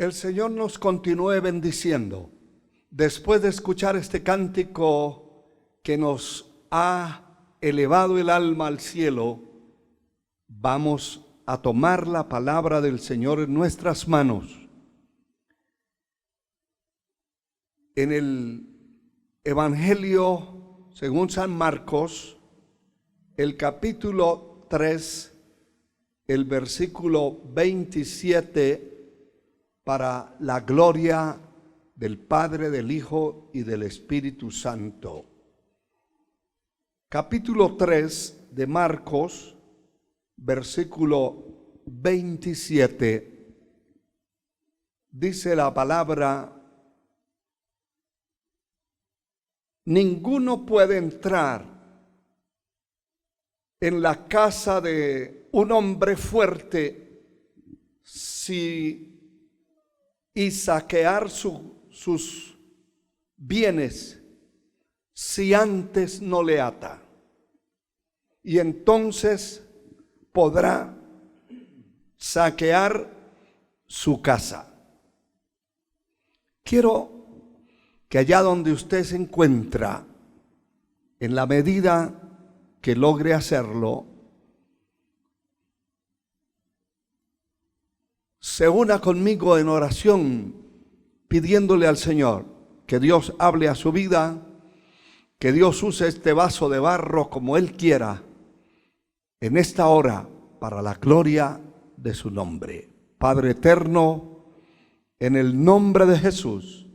El Señor nos continúe bendiciendo. Después de escuchar este cántico que nos ha elevado el alma al cielo, vamos a tomar la palabra del Señor en nuestras manos. En el Evangelio según San Marcos, el capítulo 3, el versículo 27, para la gloria del Padre, del Hijo y del Espíritu Santo. Capítulo 3 de Marcos, versículo 27, dice la palabra: ninguno puede entrar en la casa de un hombre fuerte y saquear sus bienes si antes no le ata, y entonces podrá saquear su casa. Quiero que allá donde usted se encuentra, en la medida que logre hacerlo, se una conmigo en oración, pidiéndole al Señor que Dios hable a su vida, que Dios use este vaso de barro como Él quiera en esta hora para la gloria de su nombre. Padre eterno, en el nombre de Jesús,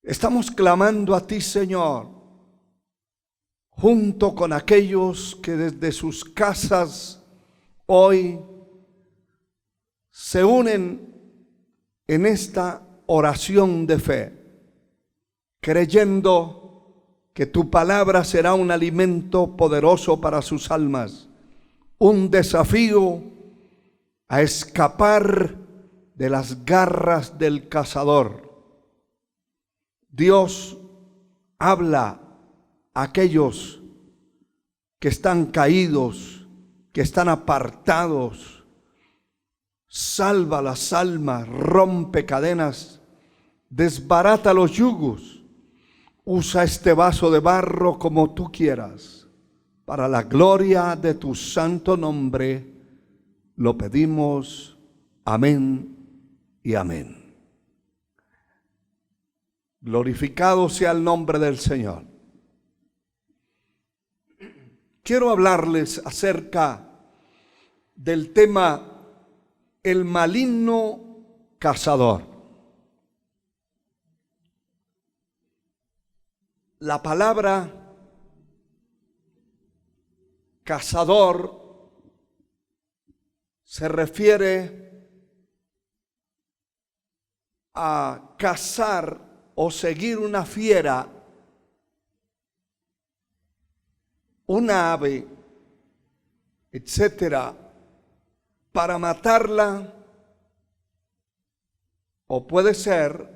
estamos clamando a ti, Señor, junto con aquellos que desde sus casas hoy se unen en esta oración de fe, creyendo que tu palabra será un alimento poderoso para sus almas, un desafío a escapar de las garras del cazador. Dios, habla a aquellos que están caídos, que están apartados. Salva las almas, rompe cadenas, desbarata los yugos. Usa este vaso de barro como tú quieras. Para la gloria de tu santo nombre lo pedimos. Amén y amén. Glorificado sea el nombre del Señor. Quiero hablarles acerca del tema el maligno cazador. La palabra cazador se refiere a cazar o seguir una fiera, una ave, etcétera, para matarla, o puede ser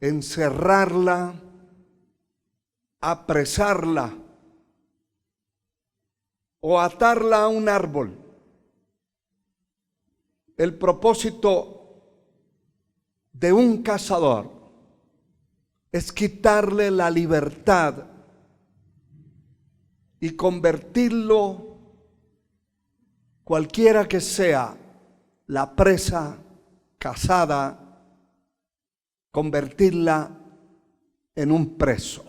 encerrarla, apresarla o atarla a un árbol. El propósito de un cazador es quitarle la libertad y convertirlo, cualquiera que sea la presa cazada, convertirla en un preso.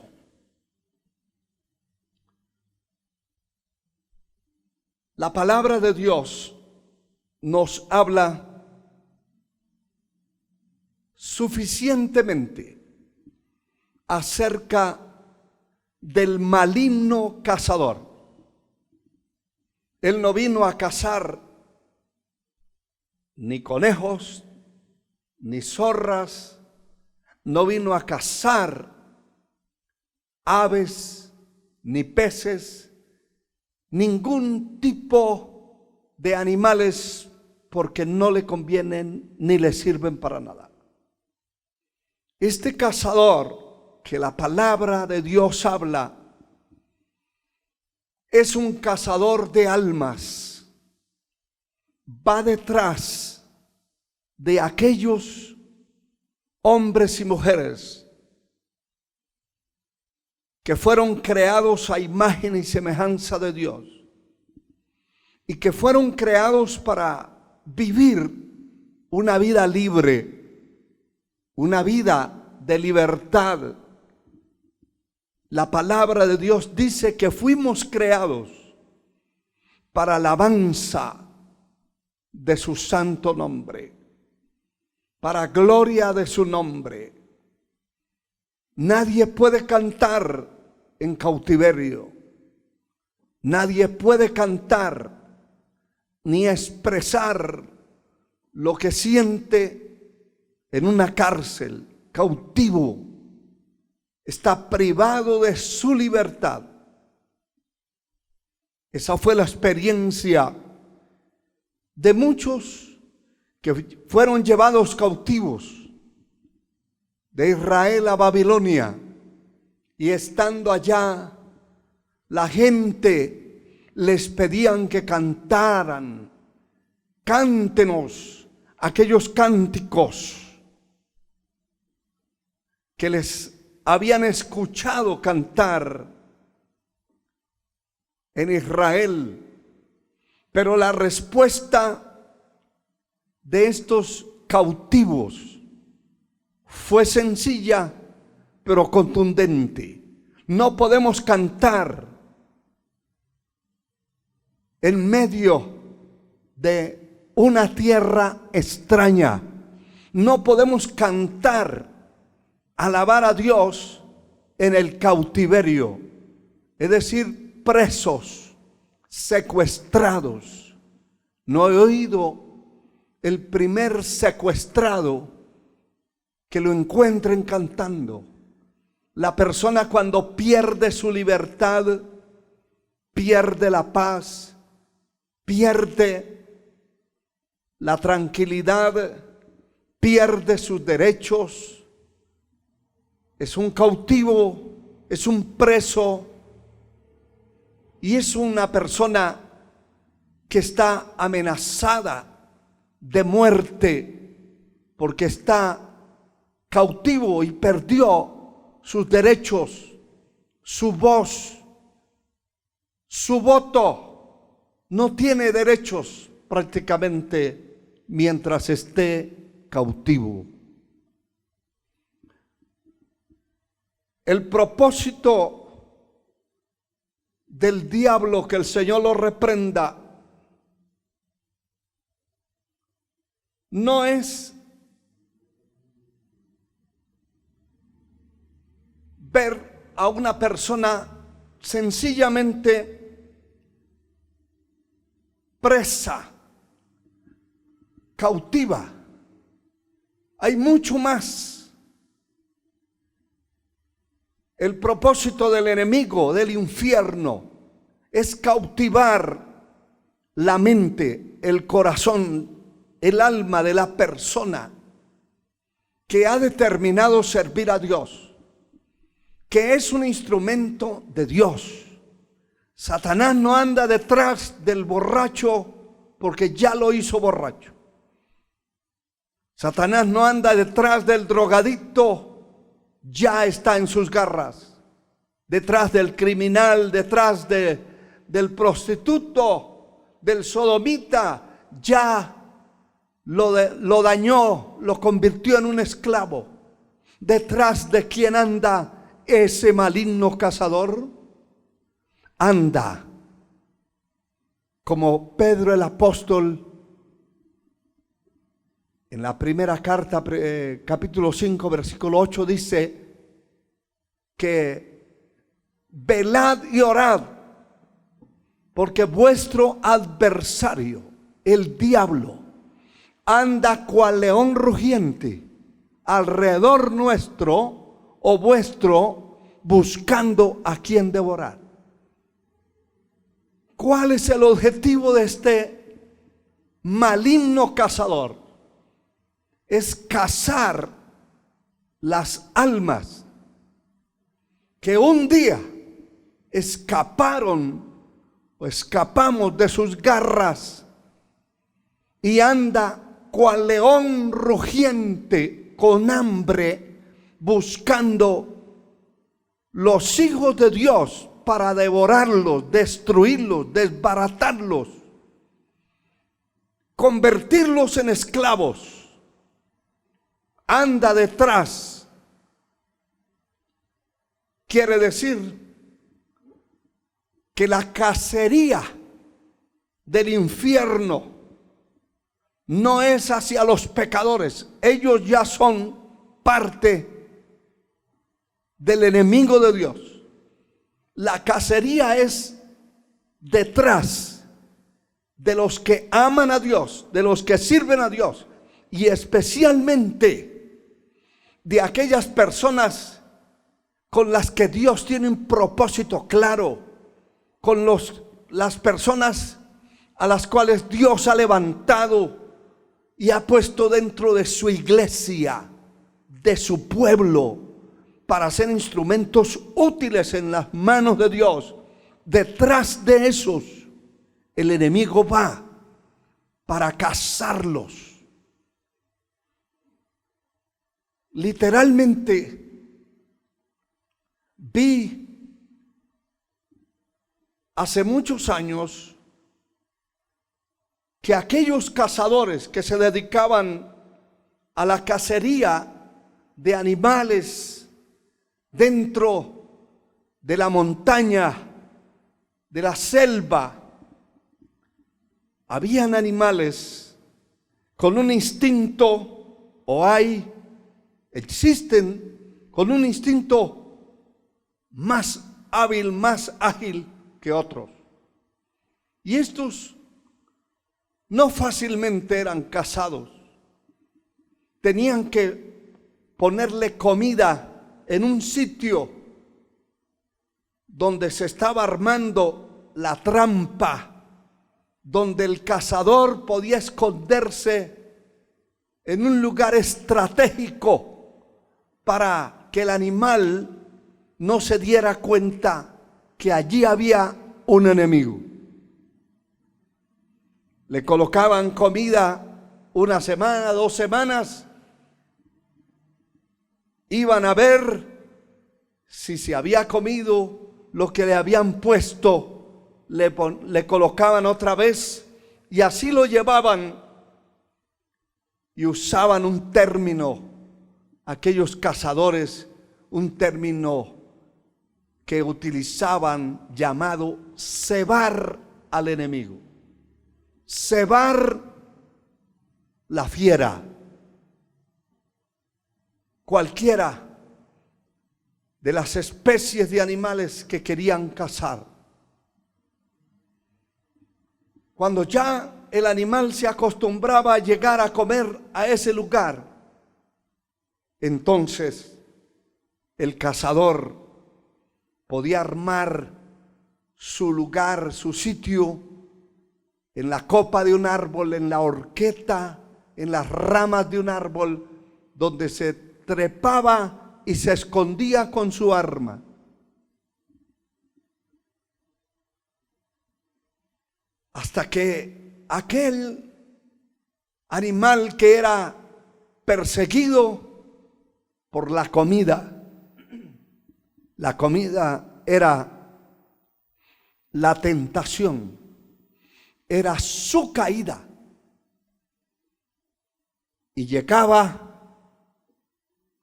La palabra de Dios nos habla suficientemente acerca del maligno cazador. Él no vino a cazar ni conejos, ni zorras, no vino a cazar aves, ni peces, ningún tipo de animales, porque no le convienen ni le sirven para nada. Este cazador que la palabra de Dios habla es un cazador de almas. Va detrás de aquellos hombres y mujeres que fueron creados a imagen y semejanza de Dios y que fueron creados para vivir una vida libre, una vida de libertad. La palabra de Dios dice que fuimos creados para alabanza de su santo nombre, para gloria de su nombre. Nadie puede cantar en cautiverio. Nadie puede cantar ni expresar lo que siente en una cárcel, cautivo. Está privado de su libertad. Esa fue la experiencia de muchos que fueron llevados cautivos de Israel a Babilonia, y estando allá la gente les pedían que cantaran. Cántenos aquellos cánticos que les habían escuchado cantar en Israel. Pero la respuesta de estos cautivos fue sencilla, pero contundente. No podemos cantar en medio de una tierra extraña. No podemos cantar, alabar a Dios en el cautiverio, es decir, presos, secuestrados. No he oído el primer secuestrado que lo encuentren cantando. La persona, cuando pierde su libertad, pierde la paz, pierde la tranquilidad, pierde sus derechos. Es un cautivo, es un preso y es una persona que está amenazada de muerte porque está cautivo y perdió sus derechos, su voz, su voto. No tiene derechos prácticamente mientras esté cautivo. El propósito del diablo, que el Señor lo reprenda, no es ver a una persona sencillamente presa, cautiva. Hay mucho más. El propósito del enemigo, del infierno, es cautivar la mente, el corazón, el alma de la persona que ha determinado servir a Dios, que es un instrumento de Dios. Satanás no anda detrás del borracho porque ya lo hizo borracho. Satanás no anda detrás del drogadicto, ya está en sus garras. Detrás del criminal, detrás del prostituto, del sodomita, ya lo dañó, lo convirtió en un esclavo. Detrás de quién anda ese maligno cazador, anda como Pedro el apóstol en la primera carta, capítulo 5, versículo 8, dice que velad y orad, porque vuestro adversario, el diablo, anda cual león rugiente alrededor nuestro o vuestro, buscando a quien devorar. ¿Cuál es el objetivo de este maligno cazador? Es cazar las almas que un día escaparon o escapamos de sus garras, y anda cual león rugiente con hambre, buscando los hijos de Dios para devorarlos, destruirlos, desbaratarlos, convertirlos en esclavos. Anda detrás. Quiere decir que la cacería del infierno no es hacia los pecadores. Ellos ya son parte del enemigo de Dios. La cacería es detrás de los que aman a Dios, de los que sirven a Dios, y especialmente de aquellas personas con las que Dios tiene un propósito claro, con las personas a las cuales Dios ha levantado y ha puesto dentro de su iglesia, de su pueblo, para ser instrumentos útiles en las manos de Dios. Detrás de esos, el enemigo va para cazarlos. Literalmente, vi hace muchos años que aquellos cazadores que se dedicaban a la cacería de animales dentro de la montaña, de la selva, habían animales con un instinto, existen con un instinto más hábil, más ágil que otros. Y estos no fácilmente eran cazados. Tenían que ponerle comida en un sitio donde se estaba armando la trampa, donde el cazador podía esconderse en un lugar estratégico para que el animal no se diera cuenta que allí había un enemigo. Le colocaban comida 1 semana, 2 semanas. Iban a ver si se había comido lo que le habían puesto. Le colocaban otra vez y así lo llevaban. Y usaban un término, aquellos cazadores, un término que utilizaban llamado cebar al enemigo. Cebar la fiera, cualquiera de las especies de animales que querían cazar. Cuando ya el animal se acostumbraba a llegar a comer a ese lugar, entonces el cazador podía armar su lugar, su sitio, en la copa de un árbol, en la horqueta, en las ramas de un árbol, donde se trepaba y se escondía con su arma. Hasta que aquel animal que era perseguido por la comida era la tentación, era su caída, y llegaba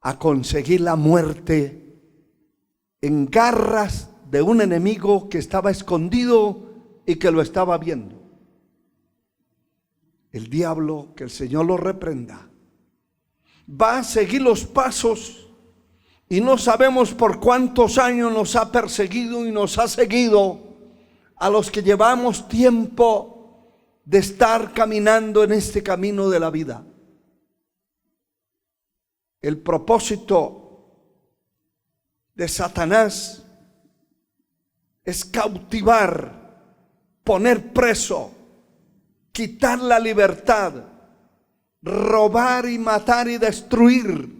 a conseguir la muerte en garras de un enemigo que estaba escondido y que lo estaba viendo. El diablo, que el Señor lo reprenda, va a seguir los pasos y no sabemos por cuántos años nos ha perseguido y nos ha seguido a los que llevamos tiempo de estar caminando en este camino de la vida. El propósito de Satanás es cautivar, poner preso, quitar la libertad, robar y matar y destruir.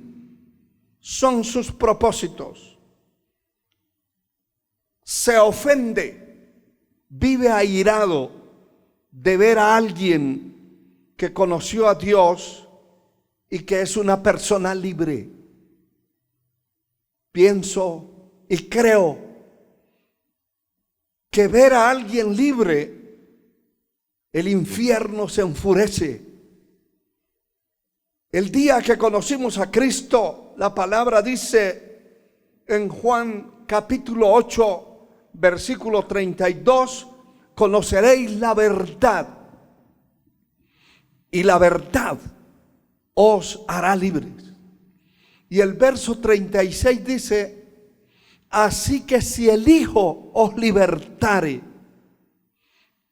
Son sus propósitos. Se ofende, vive airado de ver a alguien que conoció a Dios y que es una persona libre. Pienso y creo que ver a alguien libre, el infierno se enfurece. El día que conocimos a Cristo, la palabra dice en Juan capítulo 8, versículo 32, conoceréis la verdad y la verdad os hará libres. Y el verso 36 dice, así que si el Hijo os libertare,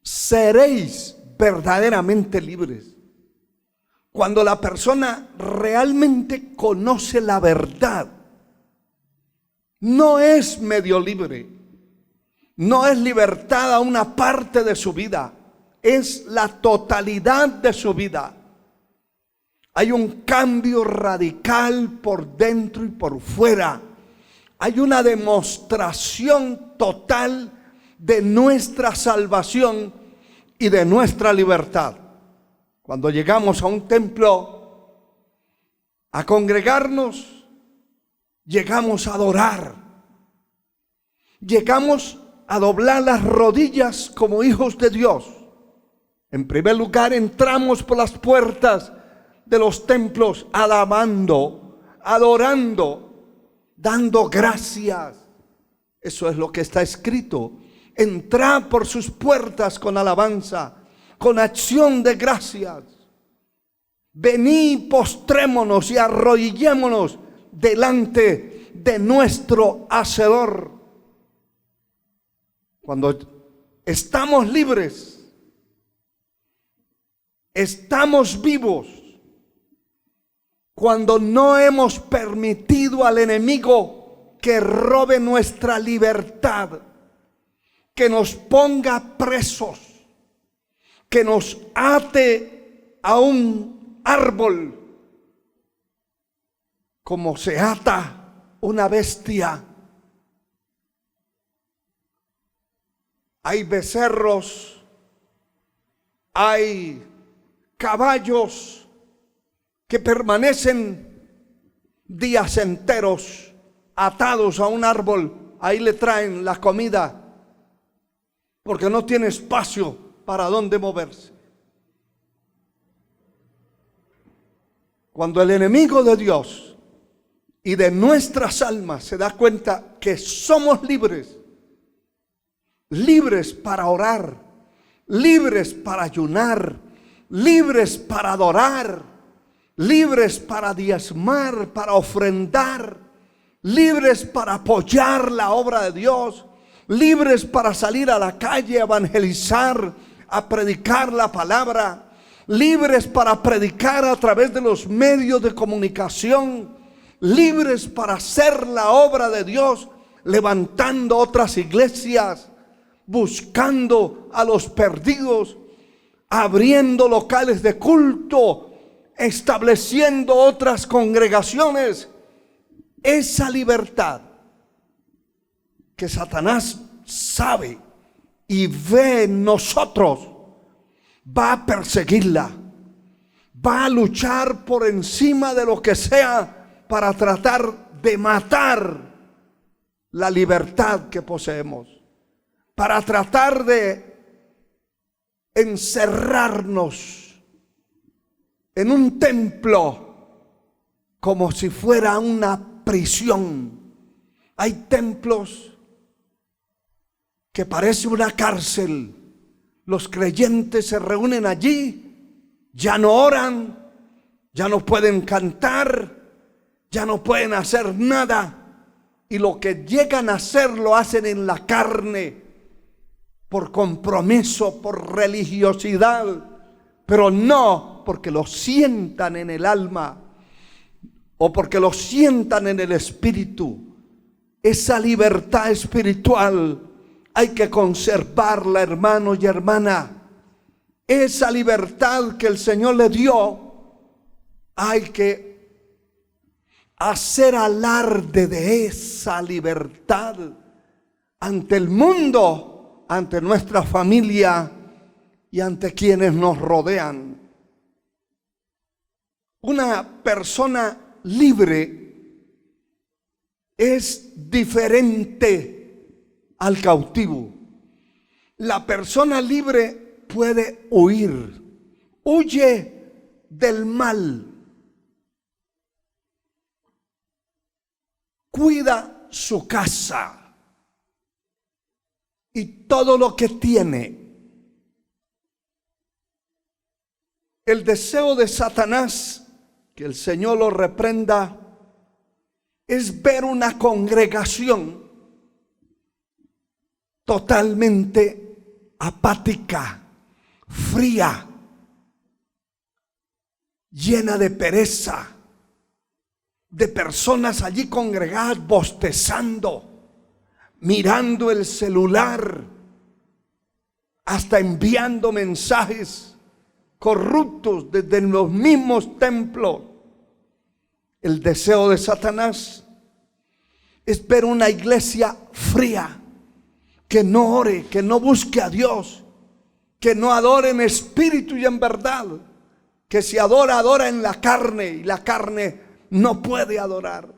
seréis verdaderamente libres. Cuando la persona realmente conoce la verdad, no es medio libre, no es libertad a una parte de su vida, es la totalidad de su vida. Hay un cambio radical por dentro y por fuera. Hay una demostración total de nuestra salvación y de nuestra libertad. Cuando llegamos a un templo a congregarnos, llegamos a adorar. Llegamos a doblar las rodillas como hijos de Dios. En primer lugar, entramos por las puertas de los templos alabando, adorando, dando gracias. Eso es lo que está escrito. Entrad por sus puertas con alabanza, con acción de gracias. Venid, postrémonos y arrodillémonos delante de nuestro Hacedor. Cuando estamos libres, estamos vivos. Cuando no hemos permitido al enemigo que robe nuestra libertad, que nos ponga presos, que nos ate a un árbol como se ata una bestia. Hay becerros, hay caballos que permanecen días enteros atados a un árbol. Ahí le traen la comida porque no tiene espacio para dónde moverse. Cuando el enemigo de Dios y de nuestras almas se da cuenta que somos libres, libres para orar, libres para ayunar, libres para adorar, libres para diezmar, para ofrendar, libres para apoyar la obra de Dios, libres para salir a la calle a evangelizar, a predicar la palabra, libres para predicar a través de los medios de comunicación, libres para hacer la obra de Dios, levantando otras iglesias, buscando a los perdidos, abriendo locales de culto, estableciendo otras congregaciones. Esa libertad que Satanás sabe y ve en nosotros, va a perseguirla, va a luchar por encima de lo que sea para tratar de matar la libertad que poseemos, para tratar de encerrarnos en un templo como si fuera una prisión. Hay templos que parece una cárcel. Los creyentes se reúnen allí, ya no oran, ya no pueden cantar, ya no pueden hacer nada, y lo que llegan a hacer lo hacen en la carne, por compromiso, por religiosidad, pero no porque lo sientan en el alma o porque lo sientan en el espíritu. Esa libertad espiritual hay que conservarla, hermano y hermana. Esa libertad que el Señor le dio, hay que hacer alarde de esa libertad ante el mundo, ante nuestra familia y ante quienes nos rodean. Una persona libre es diferente al cautivo. La persona libre puede huir, huye del mal, cuida su casa y todo lo que tiene. El deseo de Satanás, que el Señor lo reprenda, es ver una congregación totalmente apática, fría, llena de pereza, de personas allí congregadas bostezando, mirando el celular, hasta enviando mensajes corruptos desde los mismos templos. El deseo de Satanás es ver una iglesia fría, que no ore, que no busque a Dios, que no adore en espíritu y en verdad, que si adora, adora en la carne, y la carne no puede adorar.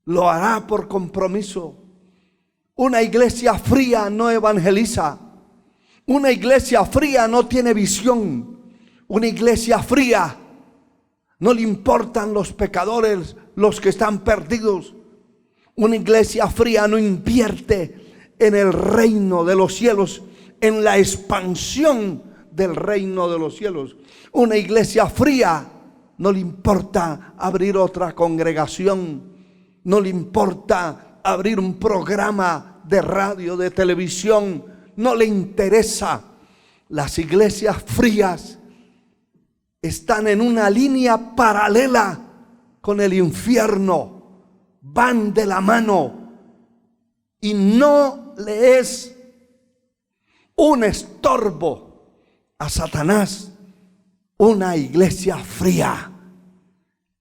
Lo hará por compromiso. Una iglesia fría no evangeliza. Una iglesia fría no tiene visión. Una iglesia fría no le importan los pecadores, los que están perdidos. Una iglesia fría no invierte en el reino de los cielos, en la expansión del reino de los cielos. Una iglesia fría no le importa abrir otra congregación, no le importa abrir un programa de radio, de televisión, no le interesa. Las iglesias frías están en una línea paralela con el infierno, van de la mano, y no le es un estorbo a Satanás una iglesia fría.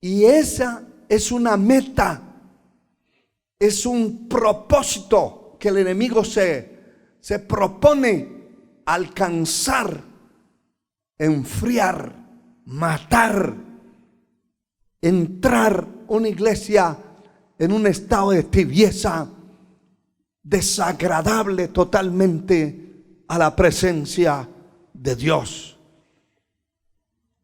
Y esa es una meta, es un propósito que el enemigo se propone alcanzar, enfriar, matar, entrar una iglesia en un estado de tibieza, desagradable totalmente a la presencia de Dios.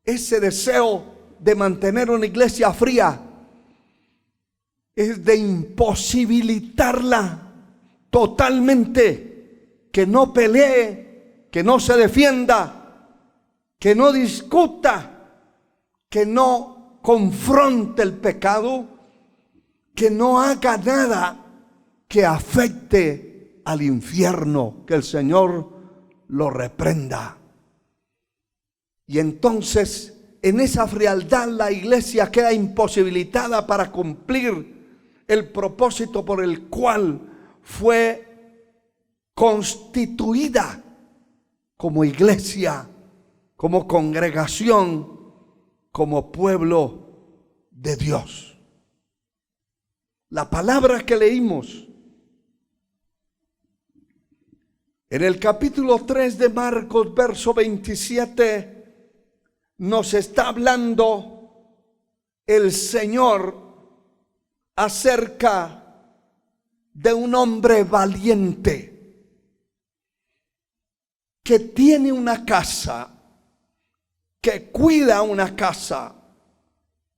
Ese deseo de mantener una iglesia fría es de imposibilitarla totalmente, que no pelee, que no se defienda, que no discuta, que no confronte el pecado, que no haga nada que afecte al infierno, que el Señor lo reprenda. Y entonces, en esa frialdad, la iglesia queda imposibilitada para cumplir el propósito por el cual fue constituida como iglesia, como congregación, como pueblo de Dios. La palabra que leímos en el capítulo 3 de Marcos, verso 27, nos está hablando el Señor acerca de un hombre valiente que tiene una casa, que cuida una casa,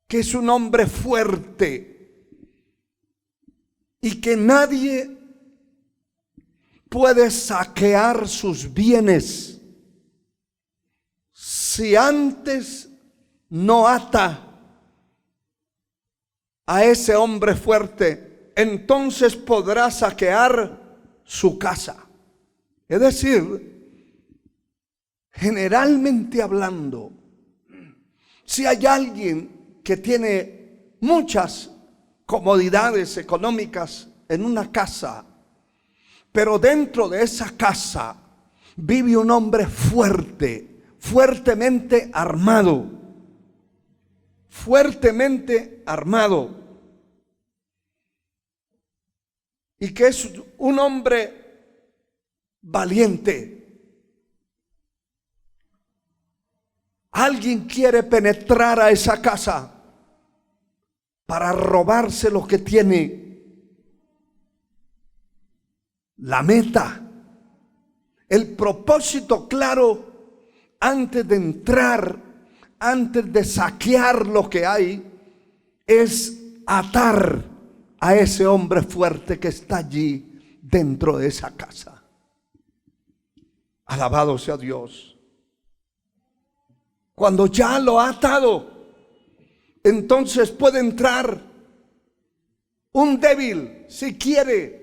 que es un hombre fuerte y que nadie puede saquear sus bienes si antes no ata a ese hombre fuerte. Entonces podrá saquear su casa. Es decir, generalmente hablando, si hay alguien que tiene muchas comodidades económicas en una casa, pero dentro de esa casa vive un hombre fuerte, fuertemente armado, y que es un hombre valiente. Alguien quiere penetrar a esa casa para robarse lo que tiene. La meta, el propósito claro, antes de entrar, antes de saquear lo que hay, es atar a ese hombre fuerte que está allí dentro de esa casa. Alabado sea Dios. Cuando ya lo ha atado, entonces puede entrar un débil si quiere.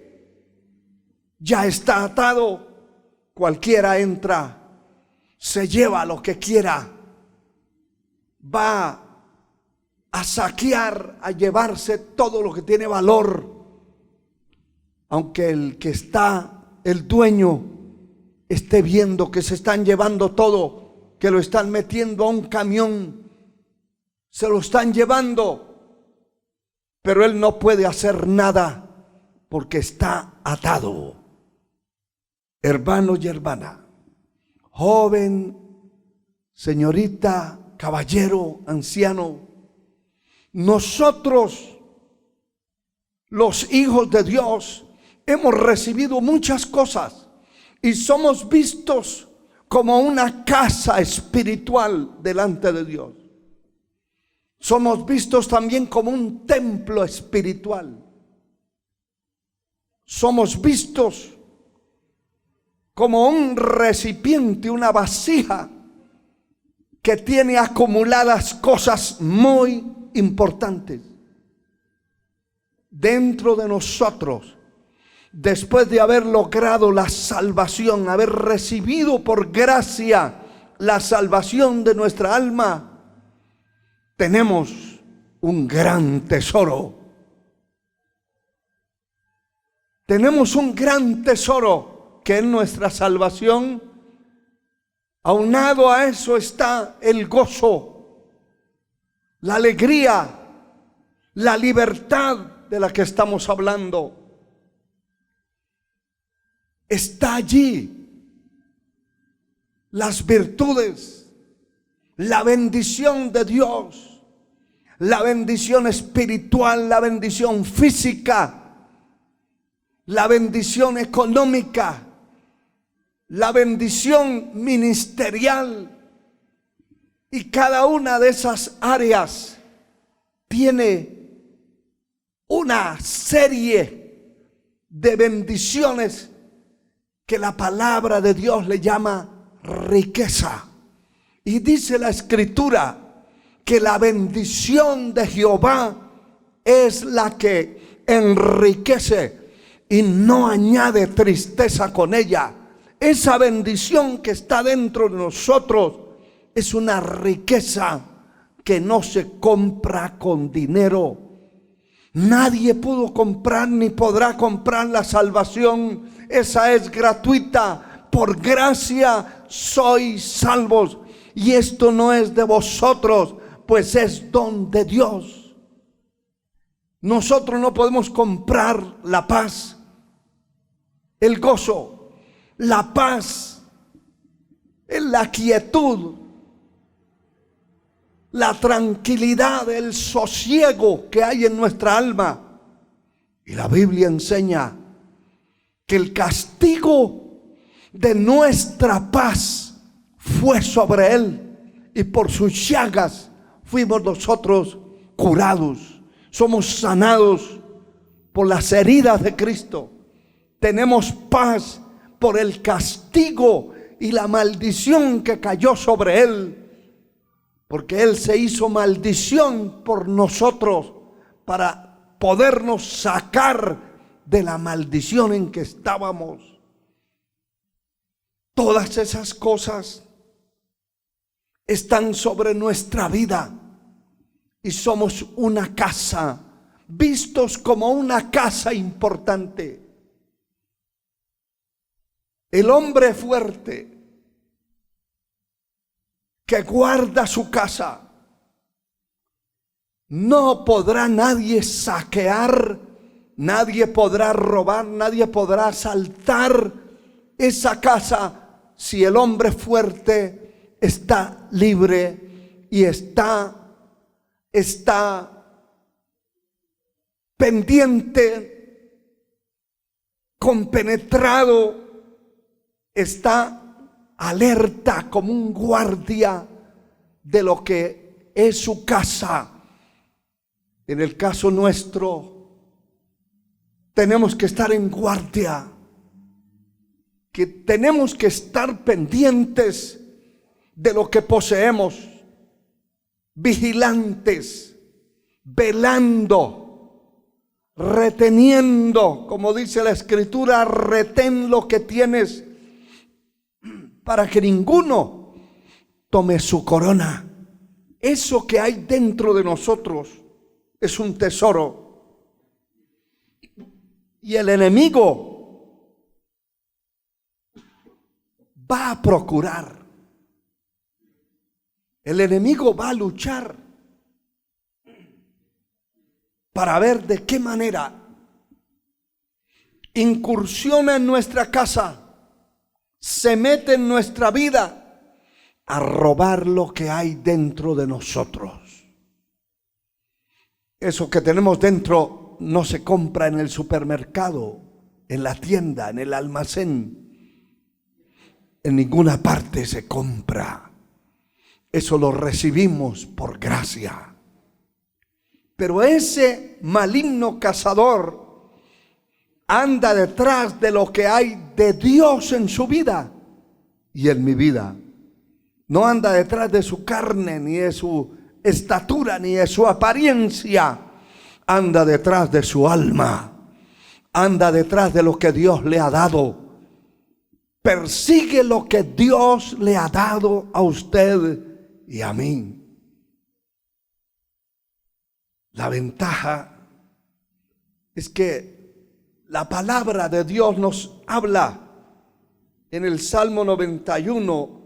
Ya está atado, cualquiera entra, se lleva lo que quiera, va a saquear, a llevarse todo lo que tiene valor, aunque el que está, el dueño, esté viendo que se están llevando todo, que lo están metiendo a un camión, se lo están llevando, pero él no puede hacer nada porque está atado. Hermano y hermana, joven, señorita, caballero, anciano, nosotros, los hijos de Dios, hemos recibido muchas cosas y somos vistos como una casa espiritual delante de Dios. Somos vistos también como un templo espiritual. Somos vistos como un recipiente, una vasija que tiene acumuladas cosas muy importantes. Dentro de nosotros, después de haber logrado la salvación, haber recibido por gracia la salvación de nuestra alma, tenemos un gran tesoro. Tenemos un gran tesoro que es nuestra salvación. Aunado a eso está el gozo, la alegría, la libertad de la que estamos hablando. Está allí las virtudes, la bendición de Dios, la bendición espiritual, la bendición física, la bendición económica, la bendición ministerial. Y cada una de esas áreas tiene una serie de bendiciones que la palabra de Dios le llama riqueza. Y dice la Escritura que la bendición de Jehová es la que enriquece y no añade tristeza con ella. Esa bendición que está dentro de nosotros es una riqueza que no se compra con dinero. Nadie pudo comprar ni podrá comprar la salvación. Esa es gratuita. Por gracia sois salvos. Y esto no es de vosotros, pues es don de Dios. Nosotros no podemos comprar la paz, el gozo. La paz es la quietud, la tranquilidad, el sosiego que hay en nuestra alma. Y la Biblia enseña que el castigo de nuestra paz fue sobre él, y por sus llagas fuimos nosotros curados. Somos sanados por las heridas de Cristo. Tenemos paz por el castigo y la maldición que cayó sobre él, porque él se hizo maldición por nosotros para podernos sacar de la maldición en que estábamos. Todas esas cosas están sobre nuestra vida y somos una casa, vistos como una casa importante. El hombre fuerte que guarda su casa, no podrá nadie saquear, nadie podrá robar, nadie podrá asaltar esa casa si el hombre fuerte está libre y está pendiente, compenetrado, está alerta como un guardia de lo que es su casa. En el caso nuestro, tenemos que estar en guardia, que tenemos que estar pendientes de lo que poseemos, vigilantes, velando, reteniendo, como dice la Escritura, retén lo que tienes para que ninguno tome su corona. Eso que hay dentro de nosotros es un tesoro. Y el enemigo va a procurar, el enemigo va a luchar para ver de qué manera incursiona en nuestra casa, se mete en nuestra vida a robar lo que hay dentro de nosotros. Eso que tenemos dentro no se compra en el supermercado, en la tienda, en el almacén. En ninguna parte se compra. Eso lo recibimos por gracia. Pero ese maligno cazador anda detrás de lo que hay de Dios en su vida y en mi vida. No anda detrás de su carne, ni de su estatura, ni de su apariencia. Anda detrás de su alma. Anda detrás de lo que Dios le ha dado. Persigue lo que Dios le ha dado a usted y a mí. La ventaja es que la palabra de Dios nos habla en el Salmo 91,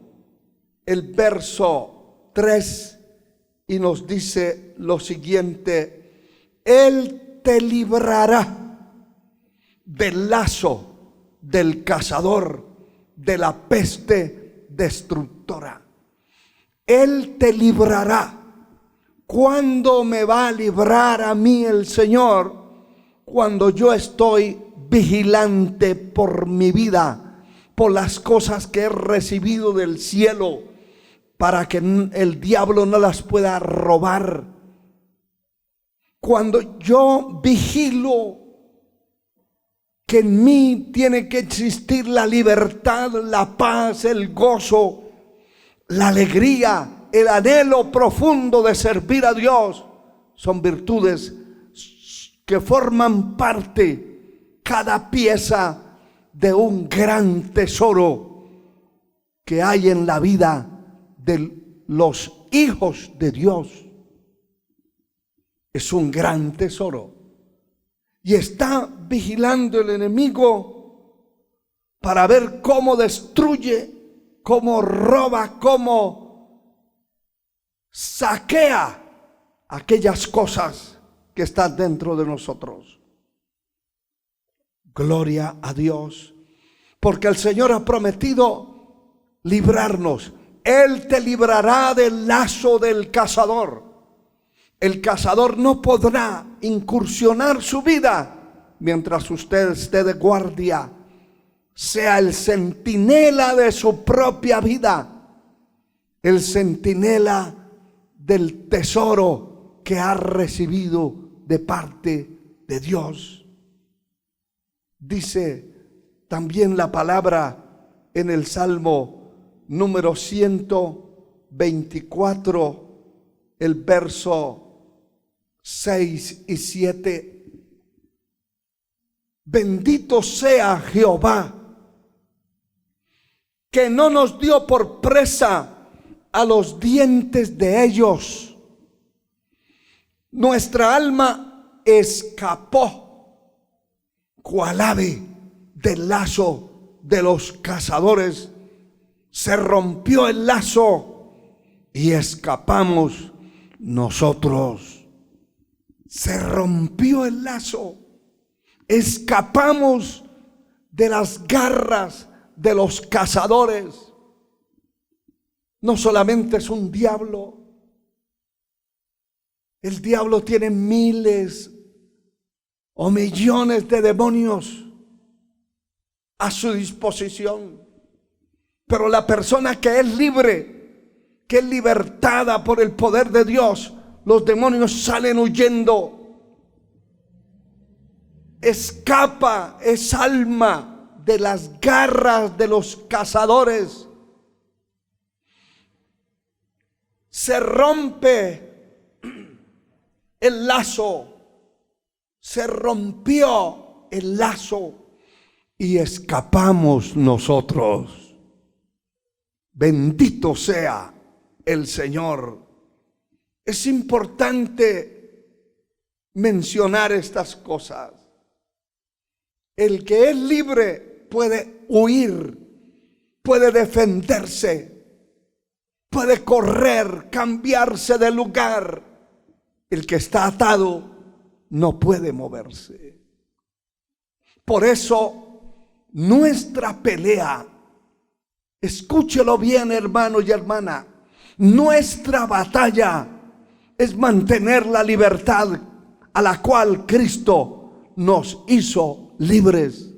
el verso 3, y nos dice lo siguiente: Él te librará del lazo del cazador, de la peste destructora. Él te librará. ¿Cuándo me va a librar a mí el Señor? Cuando yo estoy vigilante por mi vida, por las cosas que he recibido del cielo, para que el diablo no las pueda robar. Cuando yo vigilo que en mí tiene que existir la libertad, la paz, el gozo, la alegría, el anhelo profundo de servir a Dios, son virtudes que forman parte, cada pieza, de un gran tesoro que hay en la vida de los hijos de Dios. Es un gran tesoro. Y está vigilando el enemigo para ver cómo destruye, cómo roba, cómo saquea aquellas cosas que están dentro de nosotros. Gloria a Dios, porque el Señor ha prometido librarnos. Él te librará del lazo del cazador. El cazador no podrá incursionar su vida mientras usted esté de guardia. Sea el centinela de su propia vida, el centinela del tesoro que ha recibido de parte de Dios. Dice también la palabra en el Salmo número 124, el verso 6 y 7. Bendito sea Jehová, que no nos dio por presa a los dientes de ellos. Nuestra alma escapó cual ave del lazo de los cazadores. Se rompió el lazo y escapamos nosotros. Se rompió el lazo. Escapamos de las garras de los cazadores. no solamente es un diablo. El diablo tiene miles o millones de demonios a su disposición. Pero la persona que es libre, que es libertada por el poder de Dios, los demonios salen huyendo. Escapa esa alma de las garras de los cazadores. Se rompe el lazo. Se rompió el lazo y escapamos nosotros. Bendito sea el Señor. Es importante mencionar estas cosas. El que es libre puede huir, puede defenderse, puede correr, cambiarse de lugar. El que está atado no puede moverse. Por eso nuestra pelea, escúchelo bien, hermano y hermana, nuestra batalla es mantener la libertad a la cual Cristo nos hizo libres.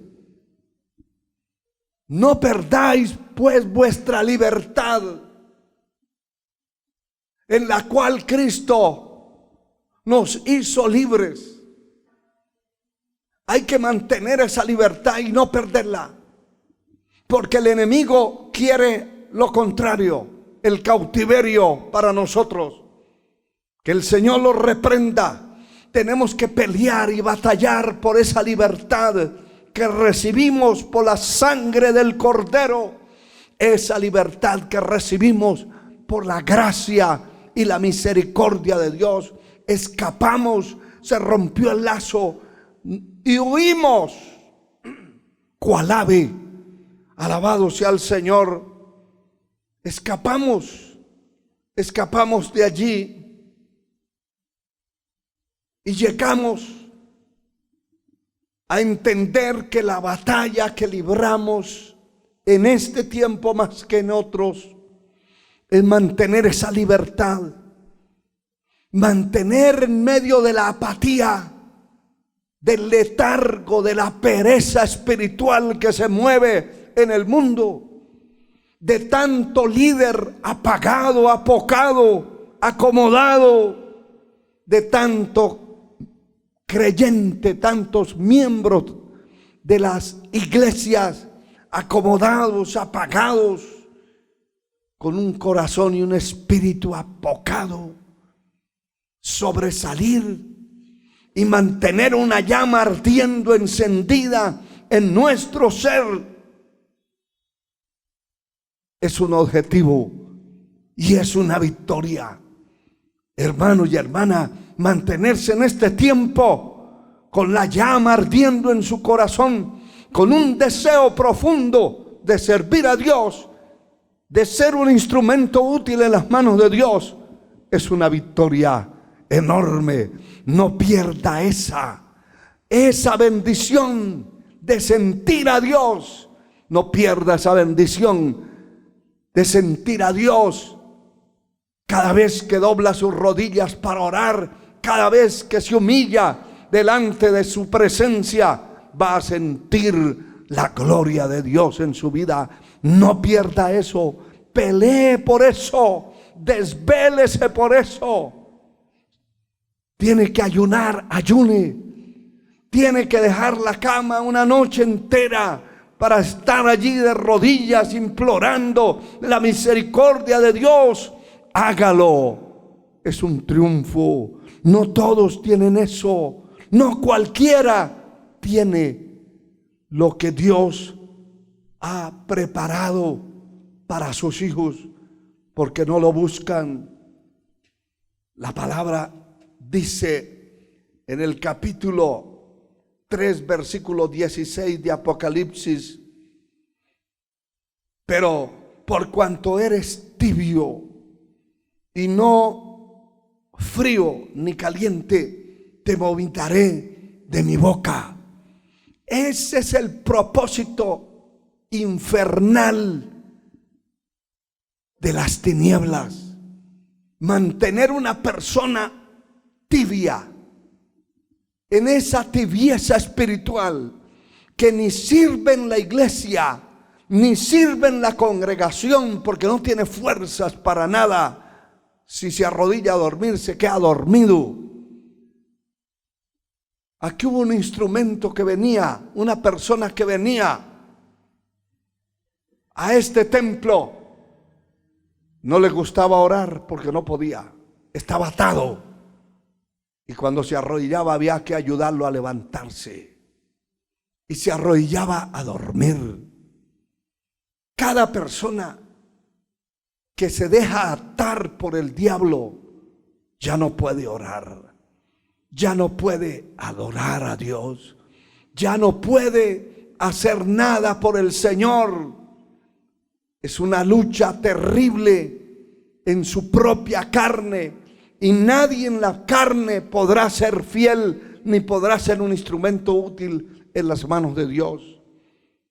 No perdáis pues vuestra libertad, en la cual Cristo nos hizo libres. Hay que mantener esa libertad y no perderla, porque el enemigo quiere lo contrario, el cautiverio para nosotros. Que el Señor lo reprenda. Tenemos que pelear y batallar por esa libertad que recibimos por la sangre del Cordero. Esa libertad que recibimos por la gracia y la misericordia de Dios. Escapamos, se rompió el lazo y huimos. Cual ave, alabado sea el Señor. Escapamos de allí. Y llegamos a entender que la batalla que libramos en este tiempo más que en otros es mantener esa libertad, mantener en medio de la apatía, del letargo, de la pereza espiritual que se mueve en el mundo, de tanto líder apagado, apocado, acomodado, de tanto creyente, tantos miembros de las iglesias acomodados, apagados, con un corazón y un espíritu apocado. Sobresalir y mantener una llama ardiendo, encendida en nuestro ser, es un objetivo y es una victoria. Hermano y hermana, mantenerse en este tiempo con la llama ardiendo en su corazón, con un deseo profundo de servir a Dios, de ser un instrumento útil en las manos de Dios, es una victoria enorme. No pierda esa bendición de sentir a Dios. No pierda esa bendición de sentir a Dios cada vez que dobla sus rodillas para orar. Cada vez que se humilla delante de su presencia, va a sentir la gloria de Dios en su vida. No pierda eso. Pelee por eso. Desvélese por eso. Tiene que ayunar, ayune. Tiene que dejar la cama una noche entera para estar allí de rodillas implorando la misericordia de Dios. Hágalo. Es un triunfo. No todos tienen eso. No cualquiera tiene lo que Dios ha preparado para sus hijos, porque no lo buscan. La palabra dice en el capítulo 3, versículo 16 de Apocalipsis: pero por cuanto eres tibio y no frío ni caliente, te vomitaré de mi boca. Ese es el propósito infernal de las tinieblas. Mantener una persona tibia, en esa tibieza espiritual, que ni sirve en la iglesia, ni sirve en la congregación, porque no tiene fuerzas para nada. Si se arrodilla a dormir, se queda dormido. Aquí hubo un instrumento que venía, una persona que venía a este templo. No le gustaba orar porque no podía, estaba atado. Y cuando se arrodillaba había que ayudarlo a levantarse. Y se arrodillaba a dormir. Cada persona que se deja atar por el diablo ya no puede orar, ya no puede adorar a Dios, ya no puede hacer nada por el Señor. Es una lucha terrible en su propia carne, y nadie en la carne podrá ser fiel ni podrá ser un instrumento útil en las manos de Dios.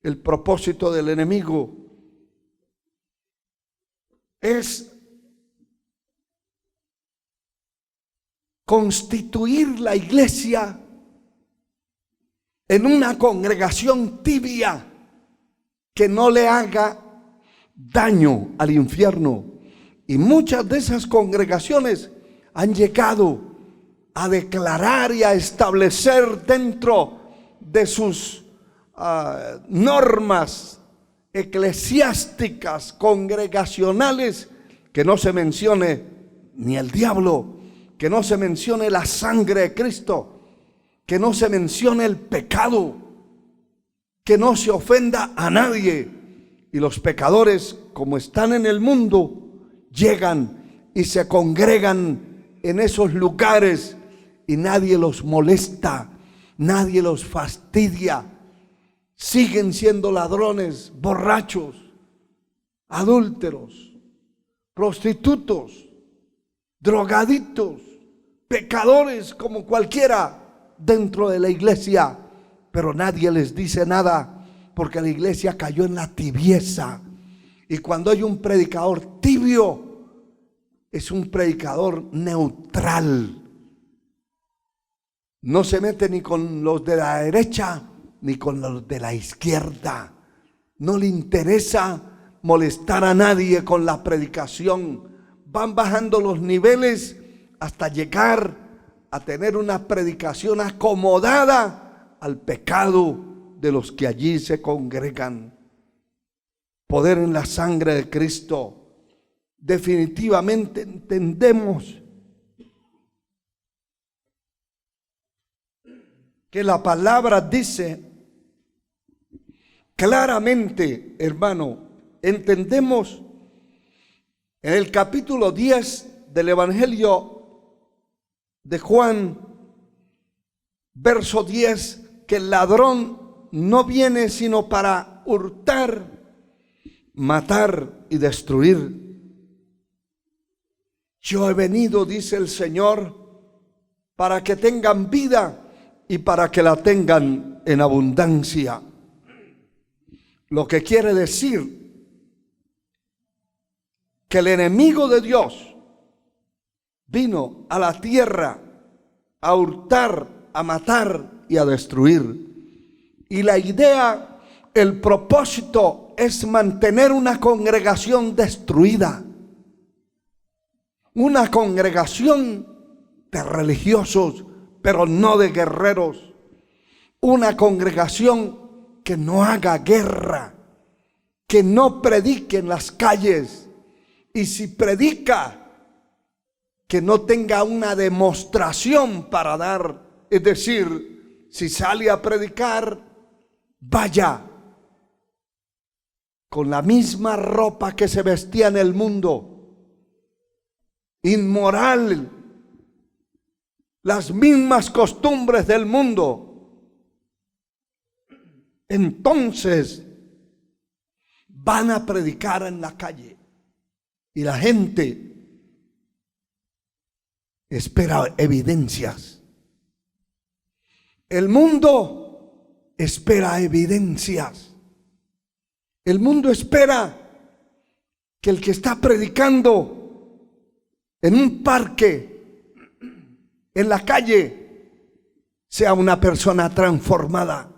El propósito del enemigo es constituir la iglesia en una congregación tibia que no le haga daño al infierno. Y muchas de esas congregaciones han llegado a declarar y a establecer dentro de sus normas eclesiásticas, congregacionales, que no se mencione ni el diablo, que no se mencione la sangre de Cristo, que no se mencione el pecado, que no se ofenda a nadie. Y los pecadores, como están en el mundo, llegan y se congregan en esos lugares y nadie los molesta, nadie los fastidia. Siguen siendo ladrones, borrachos, adúlteros, prostitutos, drogaditos, pecadores como cualquiera dentro de la iglesia, pero nadie les dice nada porque la iglesia cayó en la tibieza. Y cuando hay un predicador tibio, es un predicador neutral. No se mete ni con los de la derecha ni con los de la izquierda. No le interesa molestar a nadie con la predicación. Van bajando los niveles hasta llegar a tener una predicación acomodada al pecado de los que allí se congregan. Poder en la sangre de Cristo. Definitivamente entendemos que la palabra dice claramente, hermano, entendemos en el capítulo 10 del Evangelio de Juan, verso 10, que el ladrón no viene sino para hurtar, matar y destruir. Yo he venido, dice el Señor, para que tengan vida y para que la tengan en abundancia. Lo que quiere decir que el enemigo de Dios vino a la tierra a hurtar, a matar y a destruir. Y la idea, el propósito es mantener una congregación destruida. Una congregación de religiosos, pero no de guerreros. Una congregación que no haga guerra, que no predique en las calles. Y si predica, que no tenga una demostración para dar. Es decir, si sale a predicar, vaya con la misma ropa que se vestía en el mundo. Inmoral, las mismas costumbres del mundo. Entonces van a predicar en la calle y la gente espera evidencias. El mundo espera evidencias. El mundo espera que el que está predicando en un parque, en la calle, sea una persona transformada.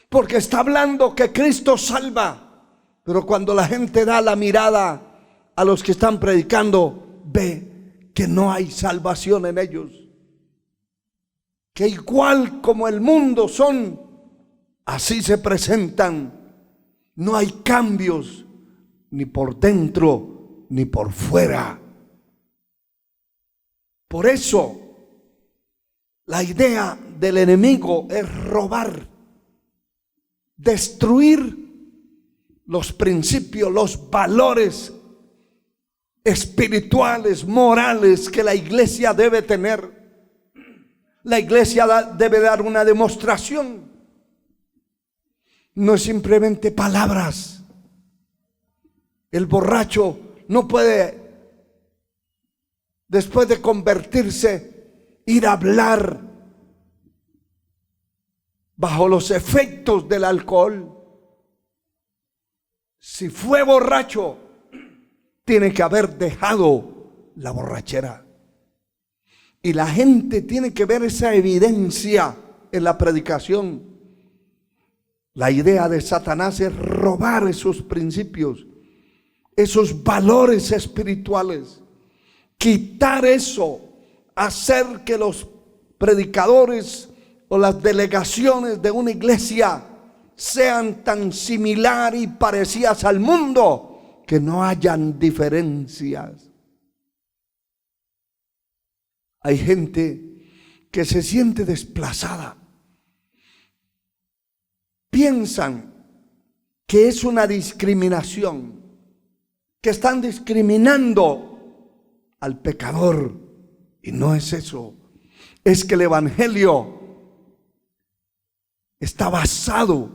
Porque está hablando que Cristo salva, pero cuando la gente da la mirada a los que están predicando, ve que no hay salvación en ellos. Que igual como el mundo son, así se presentan. No hay cambios ni por dentro ni por fuera. Por eso la idea del enemigo es robar, destruir los principios, los valores espirituales, morales que la iglesia debe tener. La iglesia debe dar una demostración. No es simplemente palabras. El borracho no puede, después de convertirse, ir a hablar bajo los efectos del alcohol. Si fue borracho, tiene que haber dejado la borrachera. Y la gente tiene que ver esa evidencia en la predicación. La idea de Satanás es robar esos principios, esos valores espirituales, quitar eso, hacer que los predicadores o las delegaciones de una iglesia sean tan similar y parecidas al mundo que no hayan diferencias. Hay gente que se siente desplazada. Piensan que es una discriminación, que están discriminando al pecador, y no es eso. Es que el evangelio está basado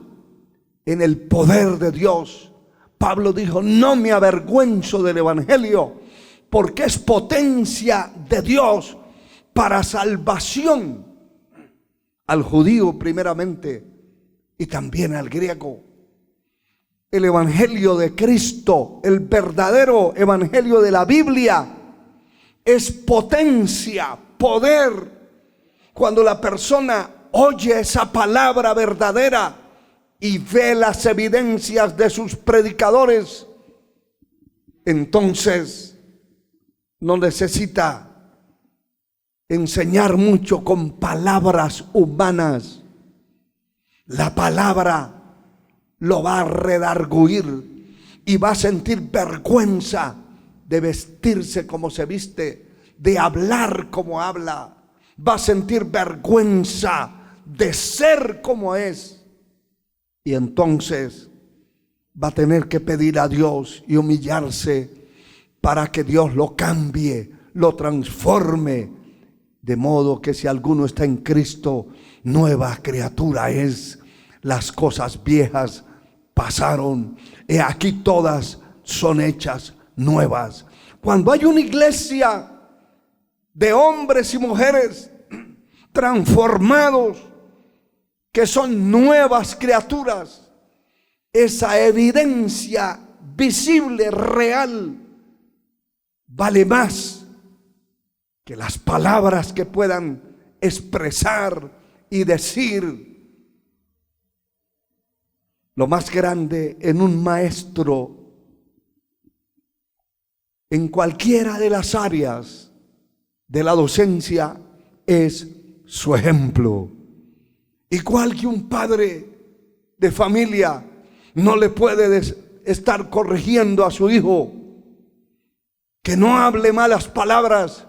en el poder de Dios. Pablo dijo: no me avergüenzo del evangelio, porque es potencia de Dios para salvación al judío primeramente y también al griego. El evangelio de Cristo, el verdadero evangelio de la Biblia, es potencia, poder. Cuando la persona oye esa palabra verdadera y ve las evidencias de sus predicadores, entonces no necesita enseñar mucho con palabras humanas. La palabra lo va a redarguir y va a sentir vergüenza de vestirse como se viste, de hablar como habla. Va a sentir vergüenza de ser como es. Y entonces va a tener que pedir a Dios y humillarse para que Dios lo cambie, lo transforme. De modo que si alguno está en Cristo, nueva criatura es. Las cosas viejas pasaron, he aquí todas son hechas nuevas. Cuando hay una iglesia de hombres y mujeres transformados, que son nuevas criaturas, esa evidencia visible, real, vale más que las palabras que puedan expresar y decir. Lo más grande en un maestro, en cualquiera de las áreas de la docencia, es su ejemplo. Igual que un padre de familia no le puede estar corrigiendo a su hijo que no hable malas palabras,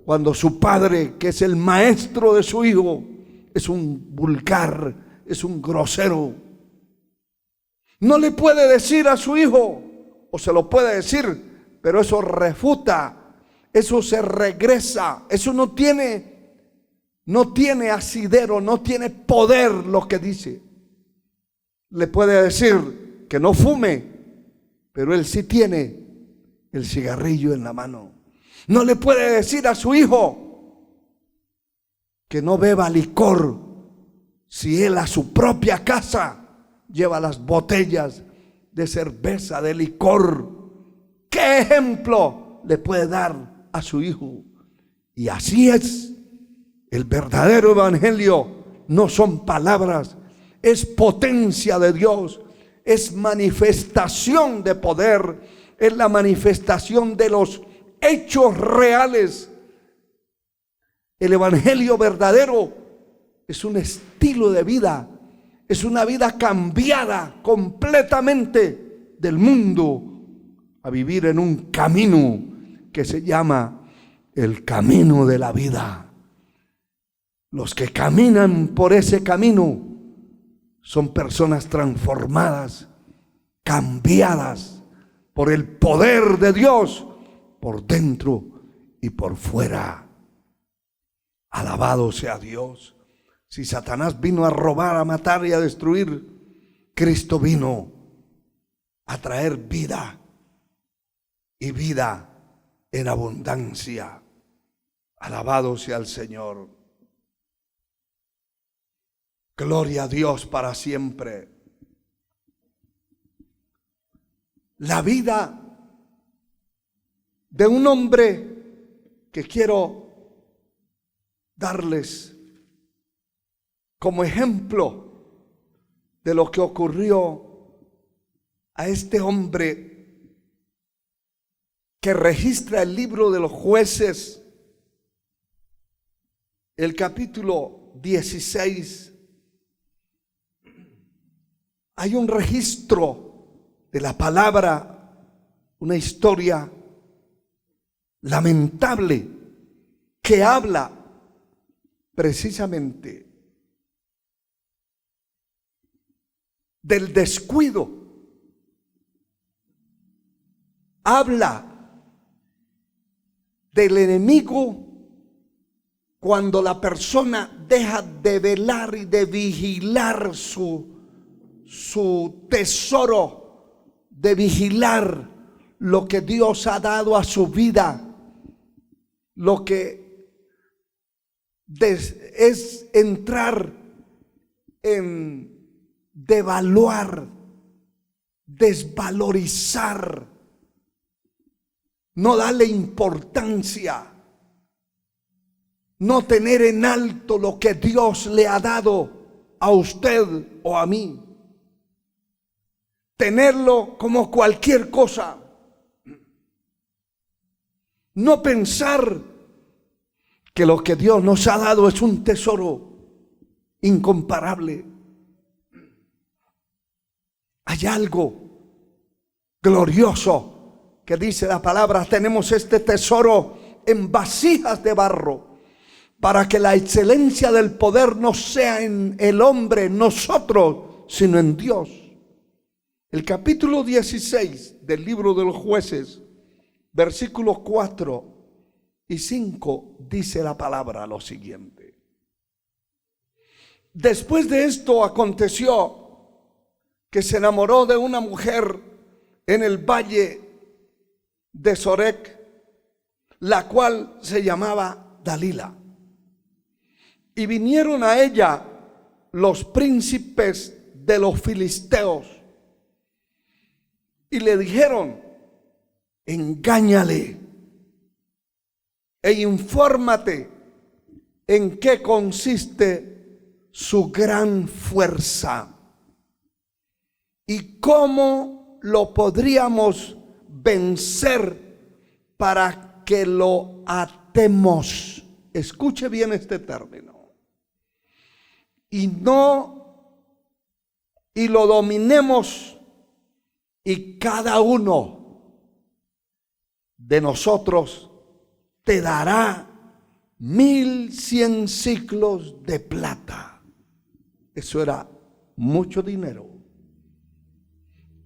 cuando su padre, que es el maestro de su hijo, es un vulgar, es un grosero. No le puede decir a su hijo, o se lo puede decir, pero eso refuta, eso se regresa, eso no tiene asidero, no tiene poder lo que dice. Le puede decir que no fume, pero él sí tiene el cigarrillo en la mano. No le puede decir a su hijo que no beba licor, si él a su propia casa lleva las botellas de cerveza, de licor. ¿Qué ejemplo le puede dar a su hijo? Y así es. El verdadero evangelio no son palabras, es potencia de Dios, es manifestación de poder, es la manifestación de los hechos reales. El evangelio verdadero es un estilo de vida, es una vida cambiada completamente del mundo a vivir en un camino que se llama el camino de la vida. Los que caminan por ese camino son personas transformadas, cambiadas por el poder de Dios, por dentro y por fuera. Alabado sea Dios. Si Satanás vino a robar, a matar y a destruir, Cristo vino a traer vida y vida en abundancia. Alabado sea el Señor. Gloria a Dios para siempre. La vida de un hombre que quiero darles como ejemplo de lo que ocurrió a este hombre que registra el libro de los Jueces, el capítulo 16. Hay un registro de la palabra, una historia lamentable que habla precisamente del descuido. Habla del enemigo cuando la persona deja de velar y de vigilar su tesoro, de vigilar lo que Dios ha dado a su vida, lo que es entrar en devaluar, desvalorizar, no darle importancia, no tener en alto lo que Dios le ha dado a usted o a mí. Tenerlo como cualquier cosa. No pensar que lo que Dios nos ha dado es un tesoro incomparable. Hay algo glorioso que dice la palabra: tenemos este tesoro en vasijas de barro, para que la excelencia del poder no sea en el hombre, en nosotros, sino en Dios. El capítulo 16 del libro de los Jueces, versículos 4 y 5, dice la palabra lo siguiente: después de esto aconteció que se enamoró de una mujer en el valle de Sorek, la cual se llamaba Dalila. Y vinieron a ella los príncipes de los filisteos y le dijeron: engáñale e infórmate en qué consiste su gran fuerza y cómo lo podríamos vencer para que lo atemos. Escuche bien este término. Y lo dominemos, y cada uno de nosotros te dará 1,100 siclos de plata. Eso era mucho dinero.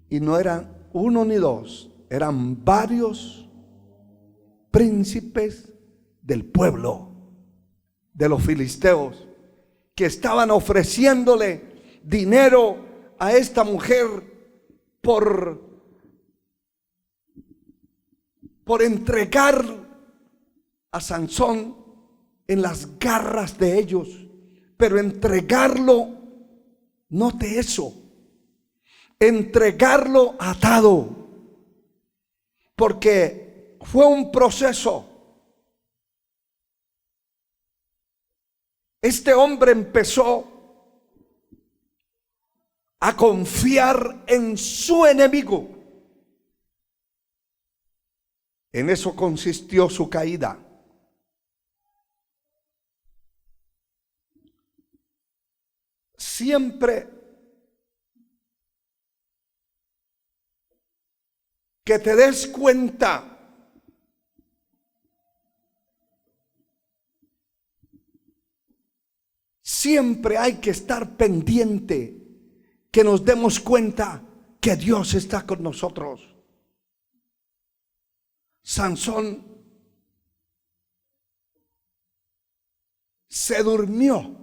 Y no eran uno ni dos, eran varios príncipes del pueblo de los filisteos que estaban ofreciéndole dinero a esta mujer por entregar a Sansón en las garras de ellos. Pero entregarlo, note eso, entregarlo atado, porque fue un proceso. Este hombre empezó a confiar en su enemigo. En eso consistió su caída. Siempre que te des cuenta siempre hay que estar pendiente, que nos demos cuenta que Dios está con nosotros. Sansón se durmió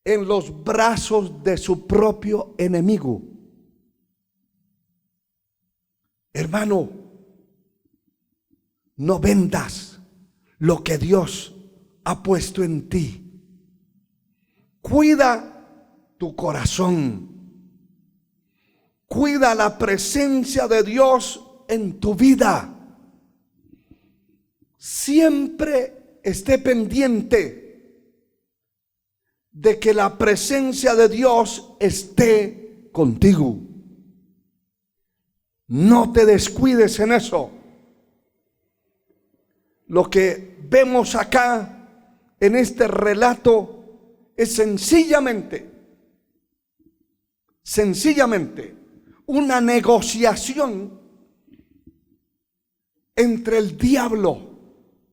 en los brazos de su propio enemigo. Hermano, no vendas lo que Dios ha puesto en ti. Cuida tu corazón. Cuida la presencia de Dios en tu vida. Siempre esté pendiente de que la presencia de Dios esté contigo. No te descuides en eso. Lo que vemos acá en este relato es sencillamente una negociación entre el diablo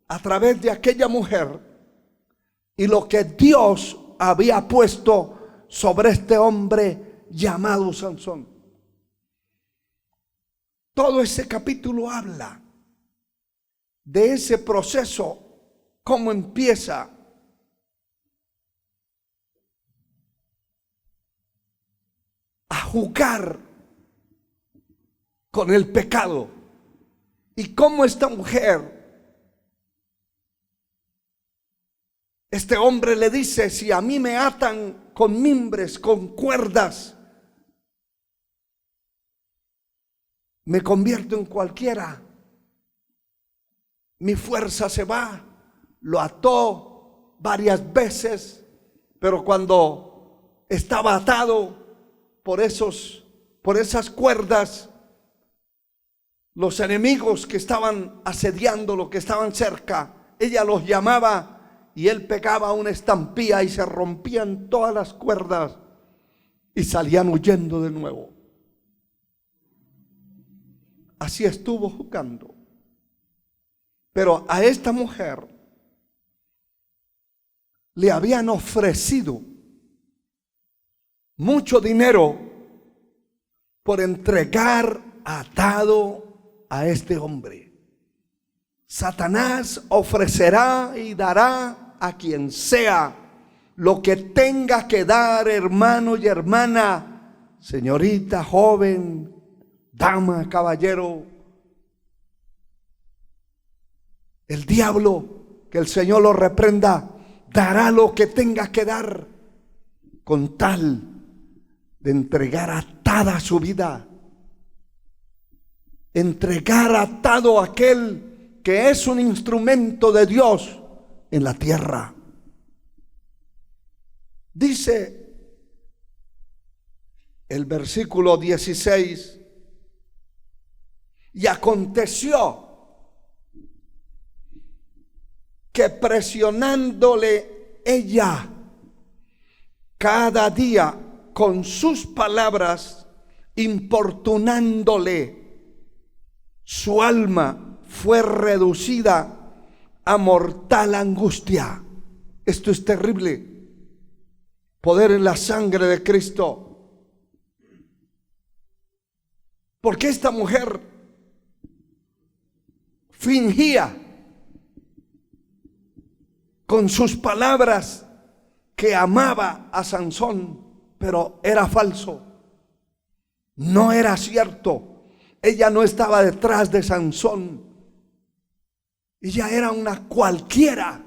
a través de aquella mujer y lo que Dios había puesto sobre este hombre llamado Sansón. Todo ese capítulo habla de ese proceso, cómo empieza a jugar con el pecado y cómo esta mujer, este hombre le dice: si a mí me atan con mimbres, con cuerdas, me convierto en cualquiera, mi fuerza se va. Lo ató varias veces, pero cuando estaba atado por esas cuerdas, los enemigos que estaban asediando, los que estaban cerca, ella los llamaba y él pegaba una estampilla y se rompían todas las cuerdas y salían huyendo de nuevo. Así estuvo jugando. Pero a esta mujer le habían ofrecido mucho dinero por entregar atado a este hombre. Satanás ofrecerá y dará a quien sea lo que tenga que dar, hermano y hermana, señorita, joven, dama, caballero. El diablo, que el Señor lo reprenda, dará lo que tenga que dar con tal de entregar atada su vida, entregar atado a aquel que es un instrumento de Dios en la tierra. Dice el versículo 16: y aconteció que presionándole ella cada día con sus palabras, importunándole, su alma fue reducida a mortal angustia. Esto es terrible. Poder en la sangre de Cristo. Porque esta mujer fingía con sus palabras que amaba a Sansón, pero era falso. No era cierto. Ella no estaba detrás de Sansón. Ella era una cualquiera.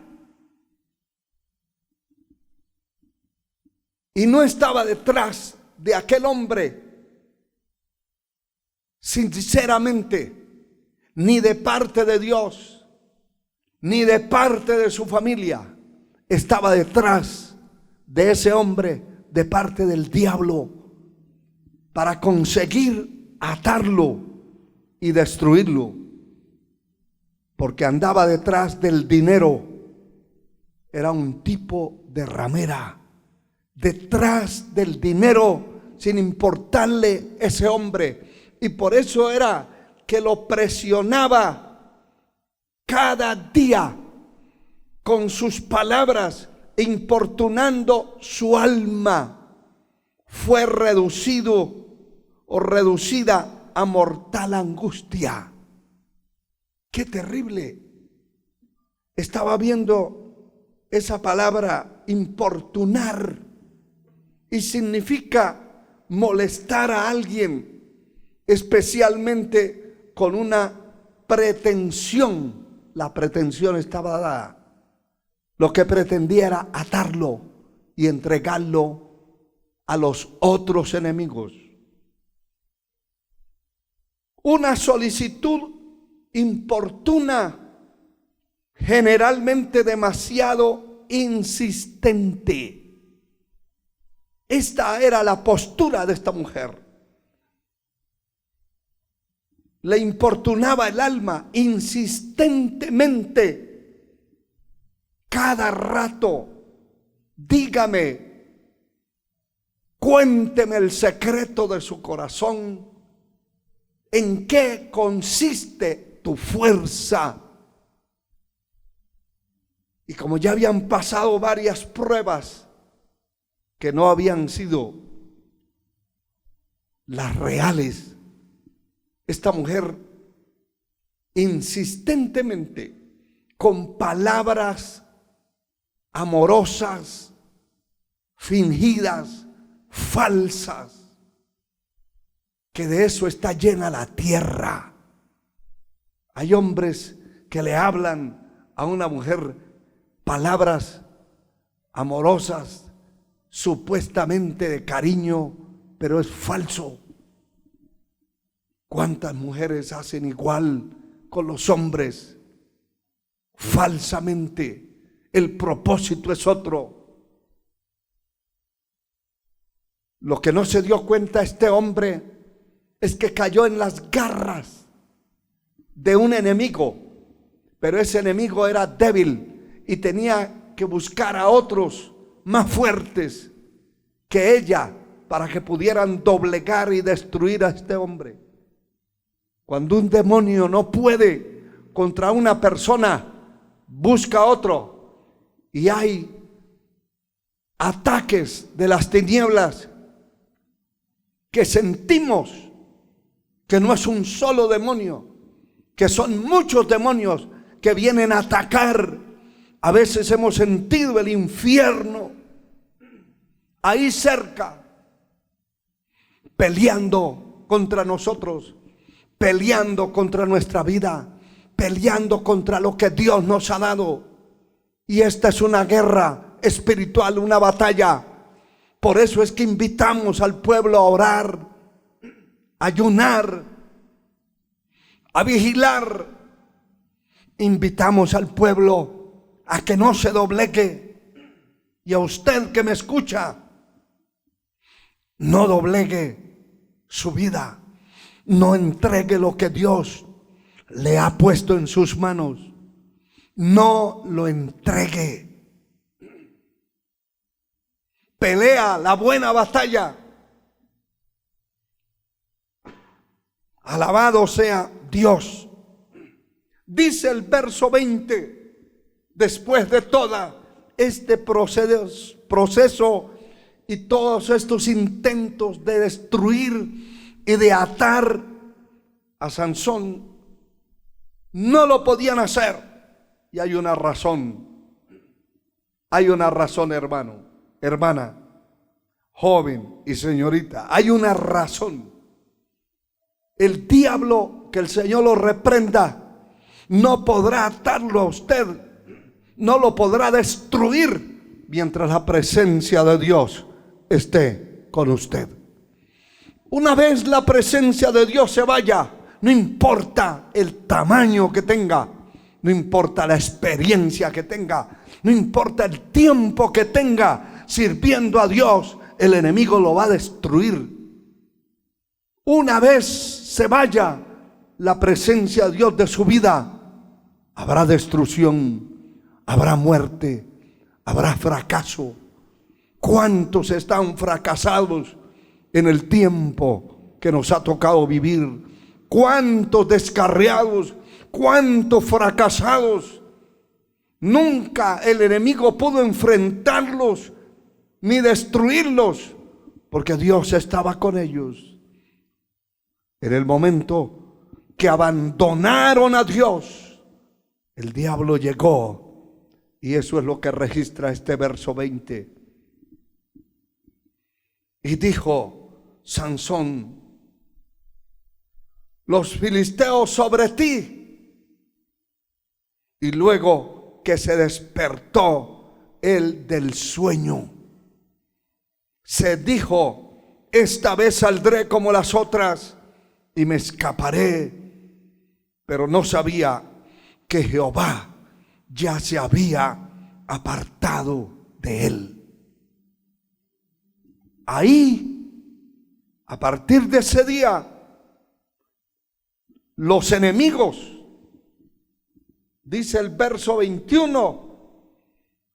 Y no estaba detrás de aquel hombre, sinceramente, ni de parte de Dios, ni de parte de su familia, estaba detrás de ese hombre de parte del diablo para conseguir atarlo y destruirlo, porque andaba detrás del dinero. Era un tipo de ramera, detrás del dinero, sin importarle ese hombre. Y por eso era que lo presionaba cada día con sus palabras, importunando su alma. Fue reducido o reducida a mortal angustia. ¡Qué terrible! Estaba viendo esa palabra importunar, y significa molestar a alguien, especialmente con una pretensión. La pretensión estaba dada. Lo que pretendía era atarlo y entregarlo a los otros enemigos. Una solicitud importuna, generalmente demasiado insistente. Esta era la postura de esta mujer. Le importunaba el alma insistentemente, cada rato. Dígame, cuénteme el secreto de su corazón. ¿En qué consiste tu fuerza? Y como ya habían pasado varias pruebas que no habían sido las reales, esta mujer insistentemente, con palabras amorosas, fingidas, falsas, que de eso está llena la tierra. Hay hombres que le hablan a una mujer palabras amorosas, supuestamente de cariño, pero es falso. ¿Cuántas mujeres hacen igual con los hombres? Falsamente. El propósito es otro. Lo que no se dio cuenta este hombre es que cayó en las garras de un enemigo, pero ese enemigo era débil y tenía que buscar a otros más fuertes que ella para que pudieran doblegar y destruir a este hombre. Cuando un demonio no puede contra una persona, busca a otro, y hay ataques de las tinieblas que sentimos que no es un solo demonio, que son muchos demonios que vienen a atacar. A veces hemos sentido el infierno ahí cerca, peleando contra nosotros, peleando contra nuestra vida, peleando contra lo que Dios nos ha dado. Y esta es una guerra espiritual, una batalla. Por eso es que invitamos al pueblo a orar, a ayunar, a vigilar. Invitamos al pueblo a que no se doblegue. Y a usted que me escucha, no doblegue su vida. No entregue lo que Dios le ha puesto en sus manos. No lo entregue. Pelea la buena batalla. Alabado sea Dios. Dice el verso 20, después de todo este proceso y todos estos intentos de destruir y de atar a Sansón, no lo podían hacer. Y hay una razón. Hay una razón, hermano, hermana, joven y señorita. Hay una razón. El diablo, que el Señor lo reprenda, no podrá atarlo a usted, no lo podrá destruir mientras la presencia de Dios esté con usted. Una vez la presencia de Dios se vaya, no importa el tamaño que tenga, no importa la experiencia que tenga, no importa el tiempo que tenga sirviendo a Dios, el enemigo lo va a destruir. Una vez se vaya la presencia de Dios de su vida, habrá destrucción, habrá muerte, habrá fracaso. ¿Cuántos están fracasados en el tiempo que nos ha tocado vivir? ¿Cuántos descarriados? ¿Cuántos fracasados? Nunca el enemigo pudo enfrentarlos ni destruirlos, porque Dios estaba con ellos. En el momento que abandonaron a Dios, el diablo llegó, y eso es lo que registra este verso 20. Y dijo Sansón: los filisteos sobre ti. Y luego que se despertó él del sueño, se dijo: esta vez saldré como las otras y me escaparé. Pero no sabía que Jehová ya se había apartado de él. Ahí, a partir de ese día, los enemigos, dice el verso 21,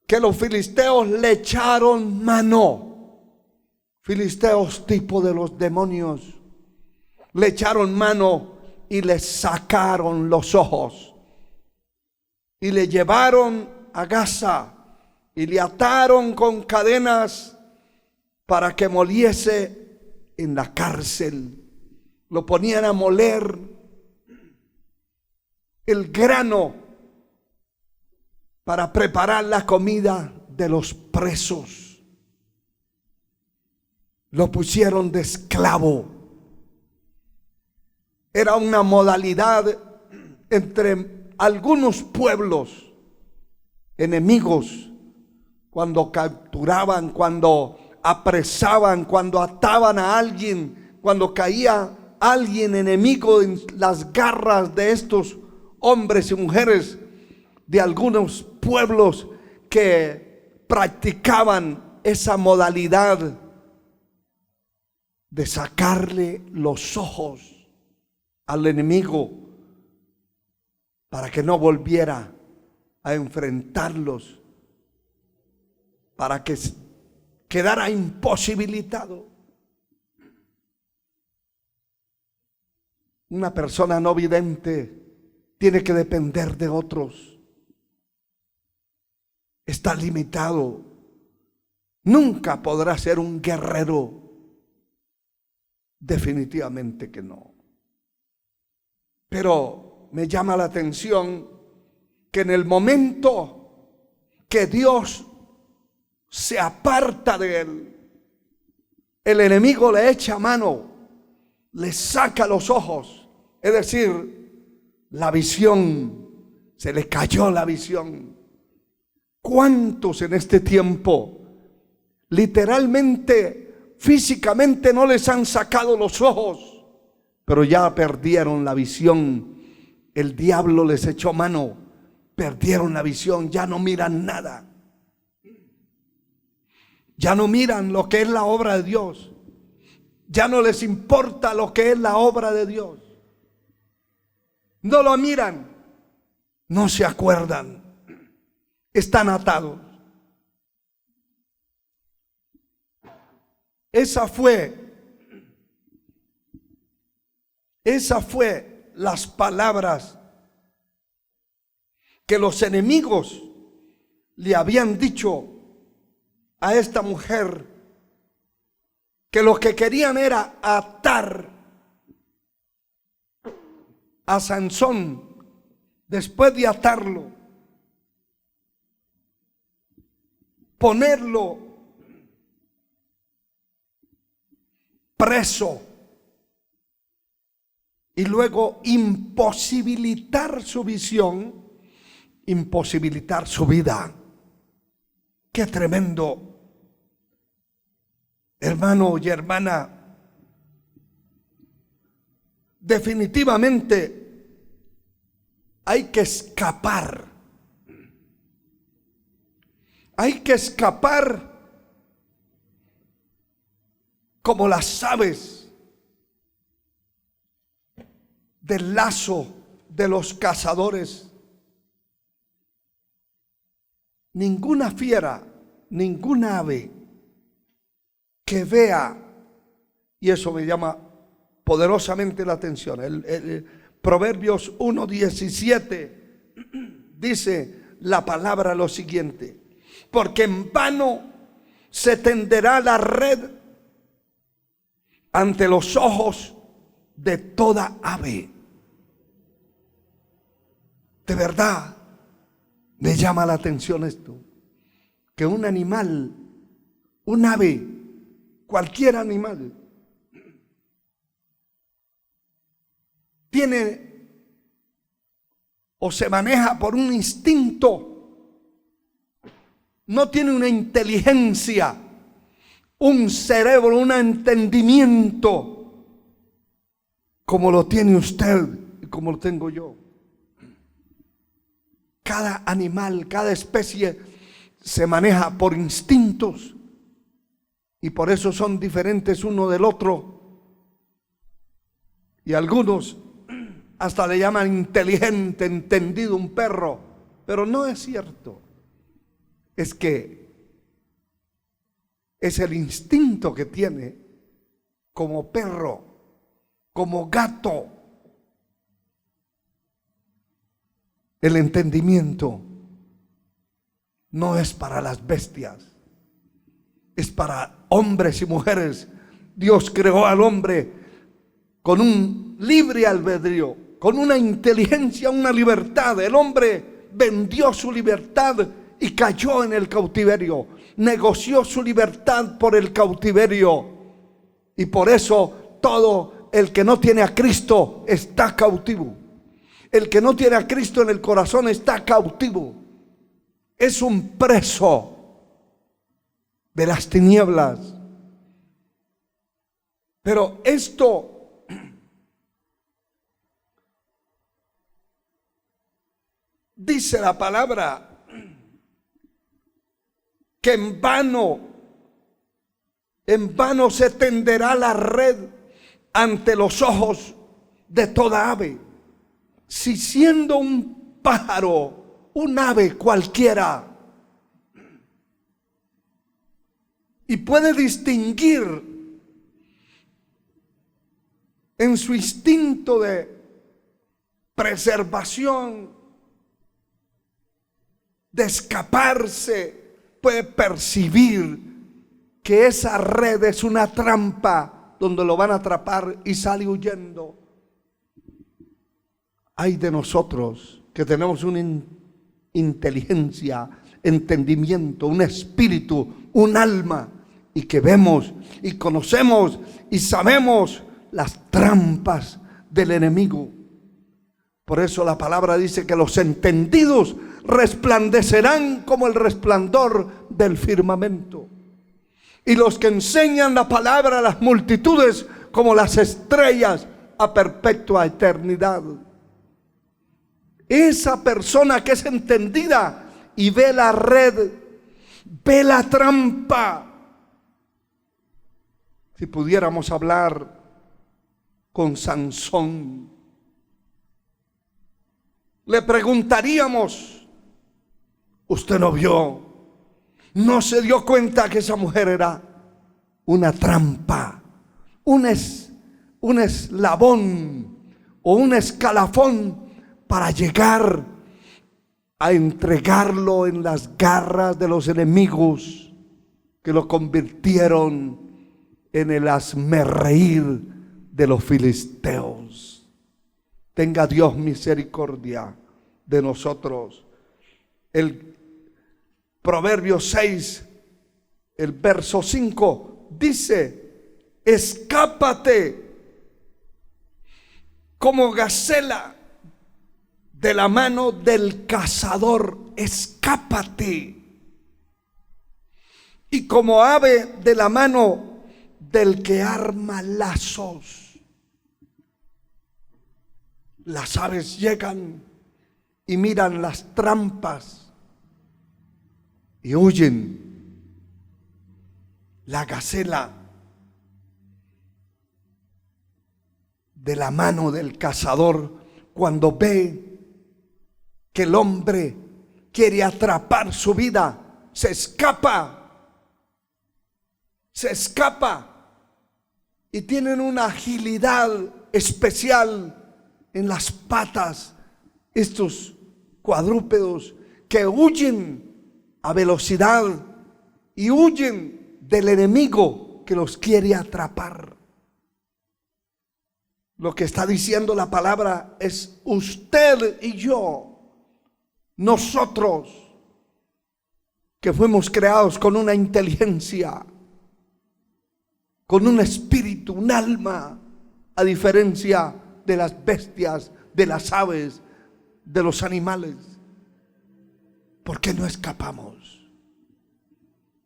que los filisteos le echaron mano. Filisteos, tipo de los demonios, le echaron mano y le sacaron los ojos y le llevaron a Gaza y le ataron con cadenas para que moliese en la cárcel. Lo ponían a moler el grano para preparar la comida de los presos. Lo pusieron de esclavo. Era una modalidad entre algunos pueblos enemigos, cuando capturaban, cuando apresaban, cuando ataban a alguien, cuando caía alguien enemigo en las garras de estos hombres y mujeres de algunos pueblos que practicaban esa modalidad de sacarle los ojos al enemigo para que no volviera a enfrentarlos, para que quedara imposibilitado. Una persona no vidente tiene que depender de otros. Está limitado. Nunca podrá ser un guerrero. Definitivamente que no. Pero me llama la atención que en el momento que Dios se aparta de él, el enemigo le echa mano, le saca los ojos, es decir, la visión, se le cayó la visión. ¿Cuántos en este tiempo literalmente, físicamente no les han sacado los ojos, pero ya perdieron la visión? El diablo les echó mano, perdieron la visión, ya no miran nada. Ya no miran lo que es la obra de Dios. Ya no les importa lo que es la obra de Dios. No lo miran, no se acuerdan, están atados. Esa fue las palabras que los enemigos le habían dicho a esta mujer, que lo que querían era atar a Sansón. Después de atarlo, ponerlo preso y luego imposibilitar su visión, imposibilitar su vida. Qué tremendo, hermano y hermana. definitivamente hay que escapar. Hay que escapar como las aves del lazo de los cazadores. Ninguna fiera, ninguna ave que vea, y eso me llama poderosamente la atención. El Proverbios 1:17 dice la palabra lo siguiente: porque en vano se tenderá la red ante los ojos de toda ave. De verdad, me llama la atención esto, que un animal, un ave, cualquier animal, tiene o se maneja por un instinto. No tiene una inteligencia, un cerebro, un entendimiento como lo tiene usted y como lo tengo yo. Cada animal, cada especie se maneja por instintos y por eso son diferentes uno del otro. Y algunos hasta le llaman inteligente, entendido un perro, pero no es cierto. Es que es el instinto que tiene como perro, como gato. El entendimiento no es para las bestias, es para hombres y mujeres. Dios creó al hombre con un libre albedrío, con una inteligencia, una libertad. El hombre vendió su libertad y cayó en el cautiverio, negoció su libertad por el cautiverio, y por eso todo el que no tiene a Cristo está cautivo. El que no tiene a Cristo en el corazón está cautivo, es un preso de las tinieblas. Pero esto dice la palabra que en vano se tenderá la red ante los ojos de toda ave. Si siendo un pájaro, un ave cualquiera, y puede distinguir en su instinto de preservación, de escaparse, puede percibir que esa red es una trampa donde lo van a atrapar y sale huyendo. Ay de nosotros que tenemos una inteligencia, entendimiento, un espíritu, un alma, y que vemos y conocemos y sabemos las trampas del enemigo. Por eso la palabra dice que los entendidos resplandecerán como el resplandor del firmamento, y los que enseñan la palabra a las multitudes como las estrellas a perpetua eternidad. Esa persona que es entendida y ve la red, ve la trampa. Si pudiéramos hablar con Sansón, le preguntaríamos: ¿usted no vio? ¿No se dio cuenta que esa mujer era una trampa? Un eslabón o un escalafón para llegar a entregarlo en las garras de los enemigos que lo convirtieron en el hazmerreír de los filisteos. Tenga Dios misericordia de nosotros. El Proverbio 6, el verso 5 dice: escápate como gacela de la mano del cazador, escápate, y como ave de la mano del que arma lazos. Las aves llegan y miran las trampas y huyen. La gacela de la mano del cazador, cuando ve que el hombre quiere atrapar su vida, se escapa y tienen una agilidad especial en las patas estos cuadrúpedos que huyen a velocidad y huyen del enemigo que los quiere atrapar. Lo que está diciendo la palabra es usted y yo, nosotros que fuimos creados con una inteligencia, con un espíritu, un alma, a diferencia de las bestias, de las aves, de los animales. ¿Por qué no escapamos?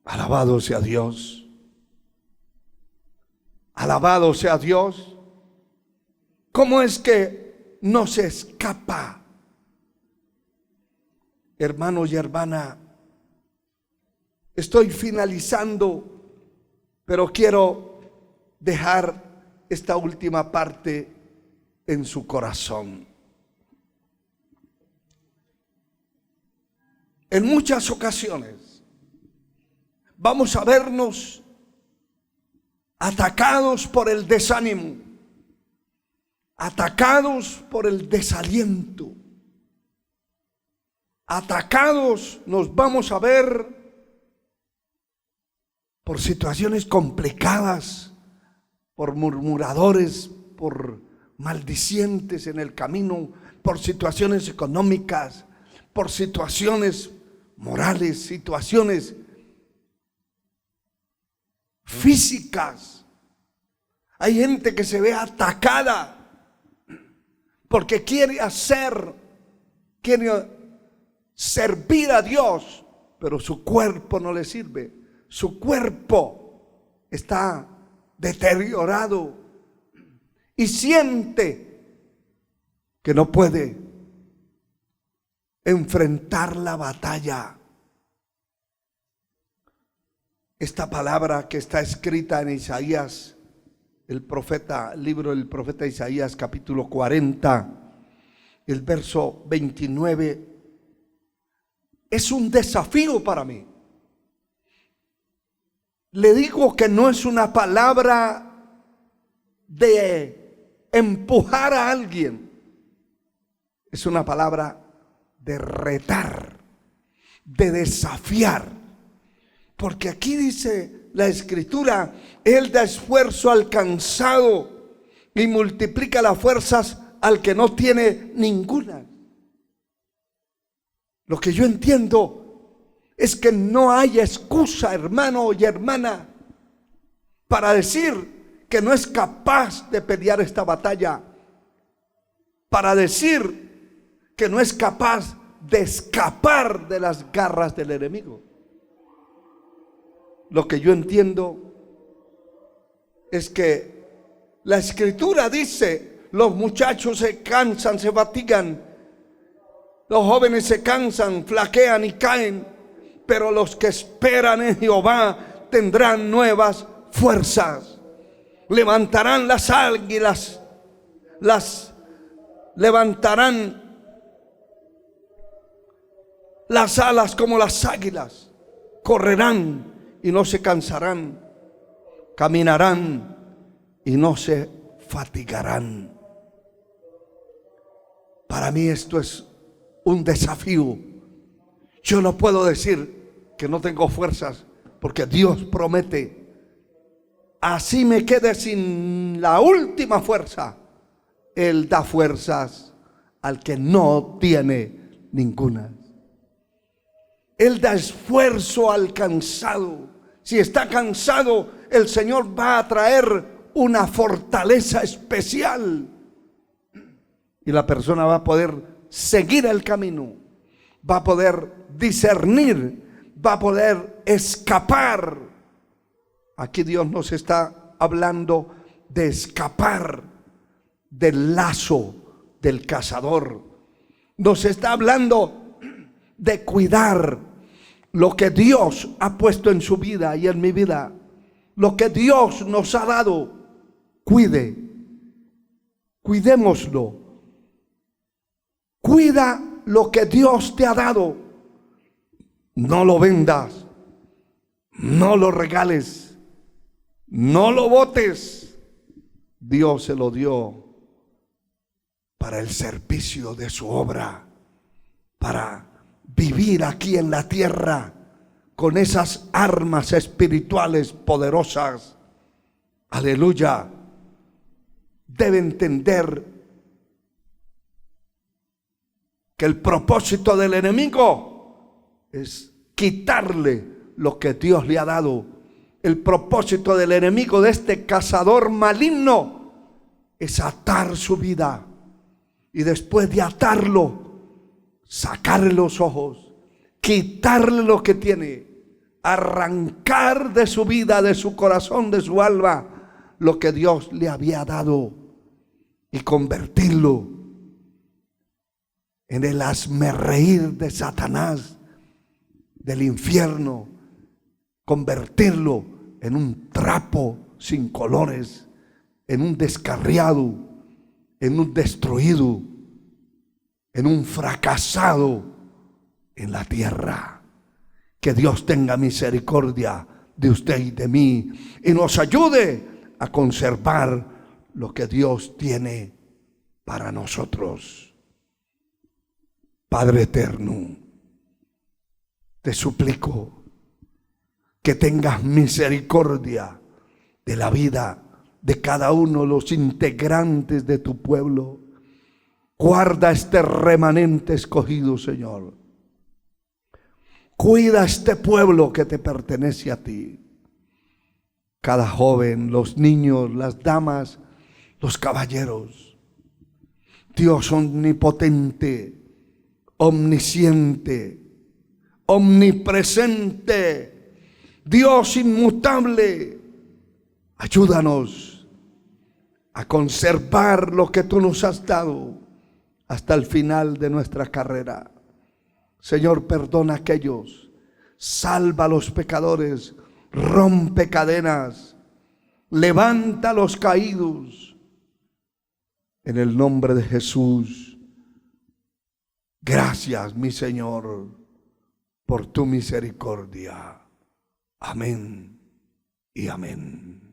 Alabado sea Dios. Alabado sea Dios. ¿Cómo es que no se escapa? Hermanos y hermana, estoy finalizando, pero quiero dejar esta última parte en su corazón. En muchas ocasiones vamos a vernos atacados por el desánimo, atacados por el desaliento, atacados nos vamos a ver por situaciones complicadas, por murmuradores, por maldicientes en el camino, por situaciones económicas, por situaciones morales, situaciones físicas. Hay gente que se ve atacada porque quiere servir a Dios, pero su cuerpo no le sirve. Su cuerpo está deteriorado y siente que no puede enfrentar la batalla. Esta palabra que está escrita en Isaías, el libro del profeta Isaías, capítulo 40, el verso 29, es un desafío para mí. Le digo que no es una palabra de empujar a alguien, es una palabra de retar, de desafiar, porque aquí dice la Escritura: Él da esfuerzo al cansado y multiplica las fuerzas al que no tiene ninguna. Lo que yo entiendo es que no hay excusa, hermano y hermana, para decir que no es capaz de pelear esta batalla, para decir que no es capaz de escapar de las garras del enemigo. Lo que yo entiendo es que la Escritura dice: los muchachos se cansan, se fatigan, los jóvenes se cansan, flaquean y caen, pero los que esperan en Jehová tendrán nuevas fuerzas. Levantarán las águilas, levantarán las alas como las águilas, correrán y no se cansarán, caminarán y no se fatigarán. Para mí esto es un desafío. Yo no puedo decir que no tengo fuerzas, porque Dios promete: así me quede sin la última fuerza, Él da fuerzas al que no tiene ninguna. Él da esfuerzo al cansado. Si está cansado, el Señor va a traer una fortaleza especial y la persona va a poder seguir el camino, va a poder discernir, va a poder escapar. Aquí Dios nos está hablando de escapar del lazo del cazador. Nos está hablando de cuidar lo que Dios ha puesto en su vida y en mi vida. Lo que Dios nos ha dado, cuidémoslo. Cuida lo que Dios te ha dado. No lo vendas, no lo regales, no lo botes. Dios se lo dio para el servicio de su obra, para vivir aquí en la tierra con esas armas espirituales poderosas. Aleluya. Debe entender que el propósito del enemigo es quitarle lo que Dios le ha dado. El propósito del enemigo, de este cazador maligno, es atar su vida. Y después de atarlo, sacarle los ojos, quitarle lo que tiene, arrancar de su vida, de su corazón, de su alma, lo que Dios le había dado y convertirlo en el hazmerreír de Satanás, del infierno, convertirlo en un trapo sin colores, en un descarriado, en un destruido, en un fracasado en la tierra. Que Dios tenga misericordia de usted y de mí y nos ayude a conservar lo que Dios tiene para nosotros. Padre eterno, te suplico que tengas misericordia de la vida de cada uno de los integrantes de tu pueblo. Guarda este remanente escogido, Señor. Cuida este pueblo que te pertenece a ti. Cada joven, los niños, las damas, los caballeros. Dios omnipotente, omnisciente, omnipresente, Dios inmutable, ayúdanos a conservar lo que tú nos has dado hasta el final de nuestra carrera. Señor, perdona a aquellos, salva a los pecadores, rompe cadenas, levanta a los caídos. En el nombre de Jesús, gracias, mi Señor, por tu misericordia. Amén y amén.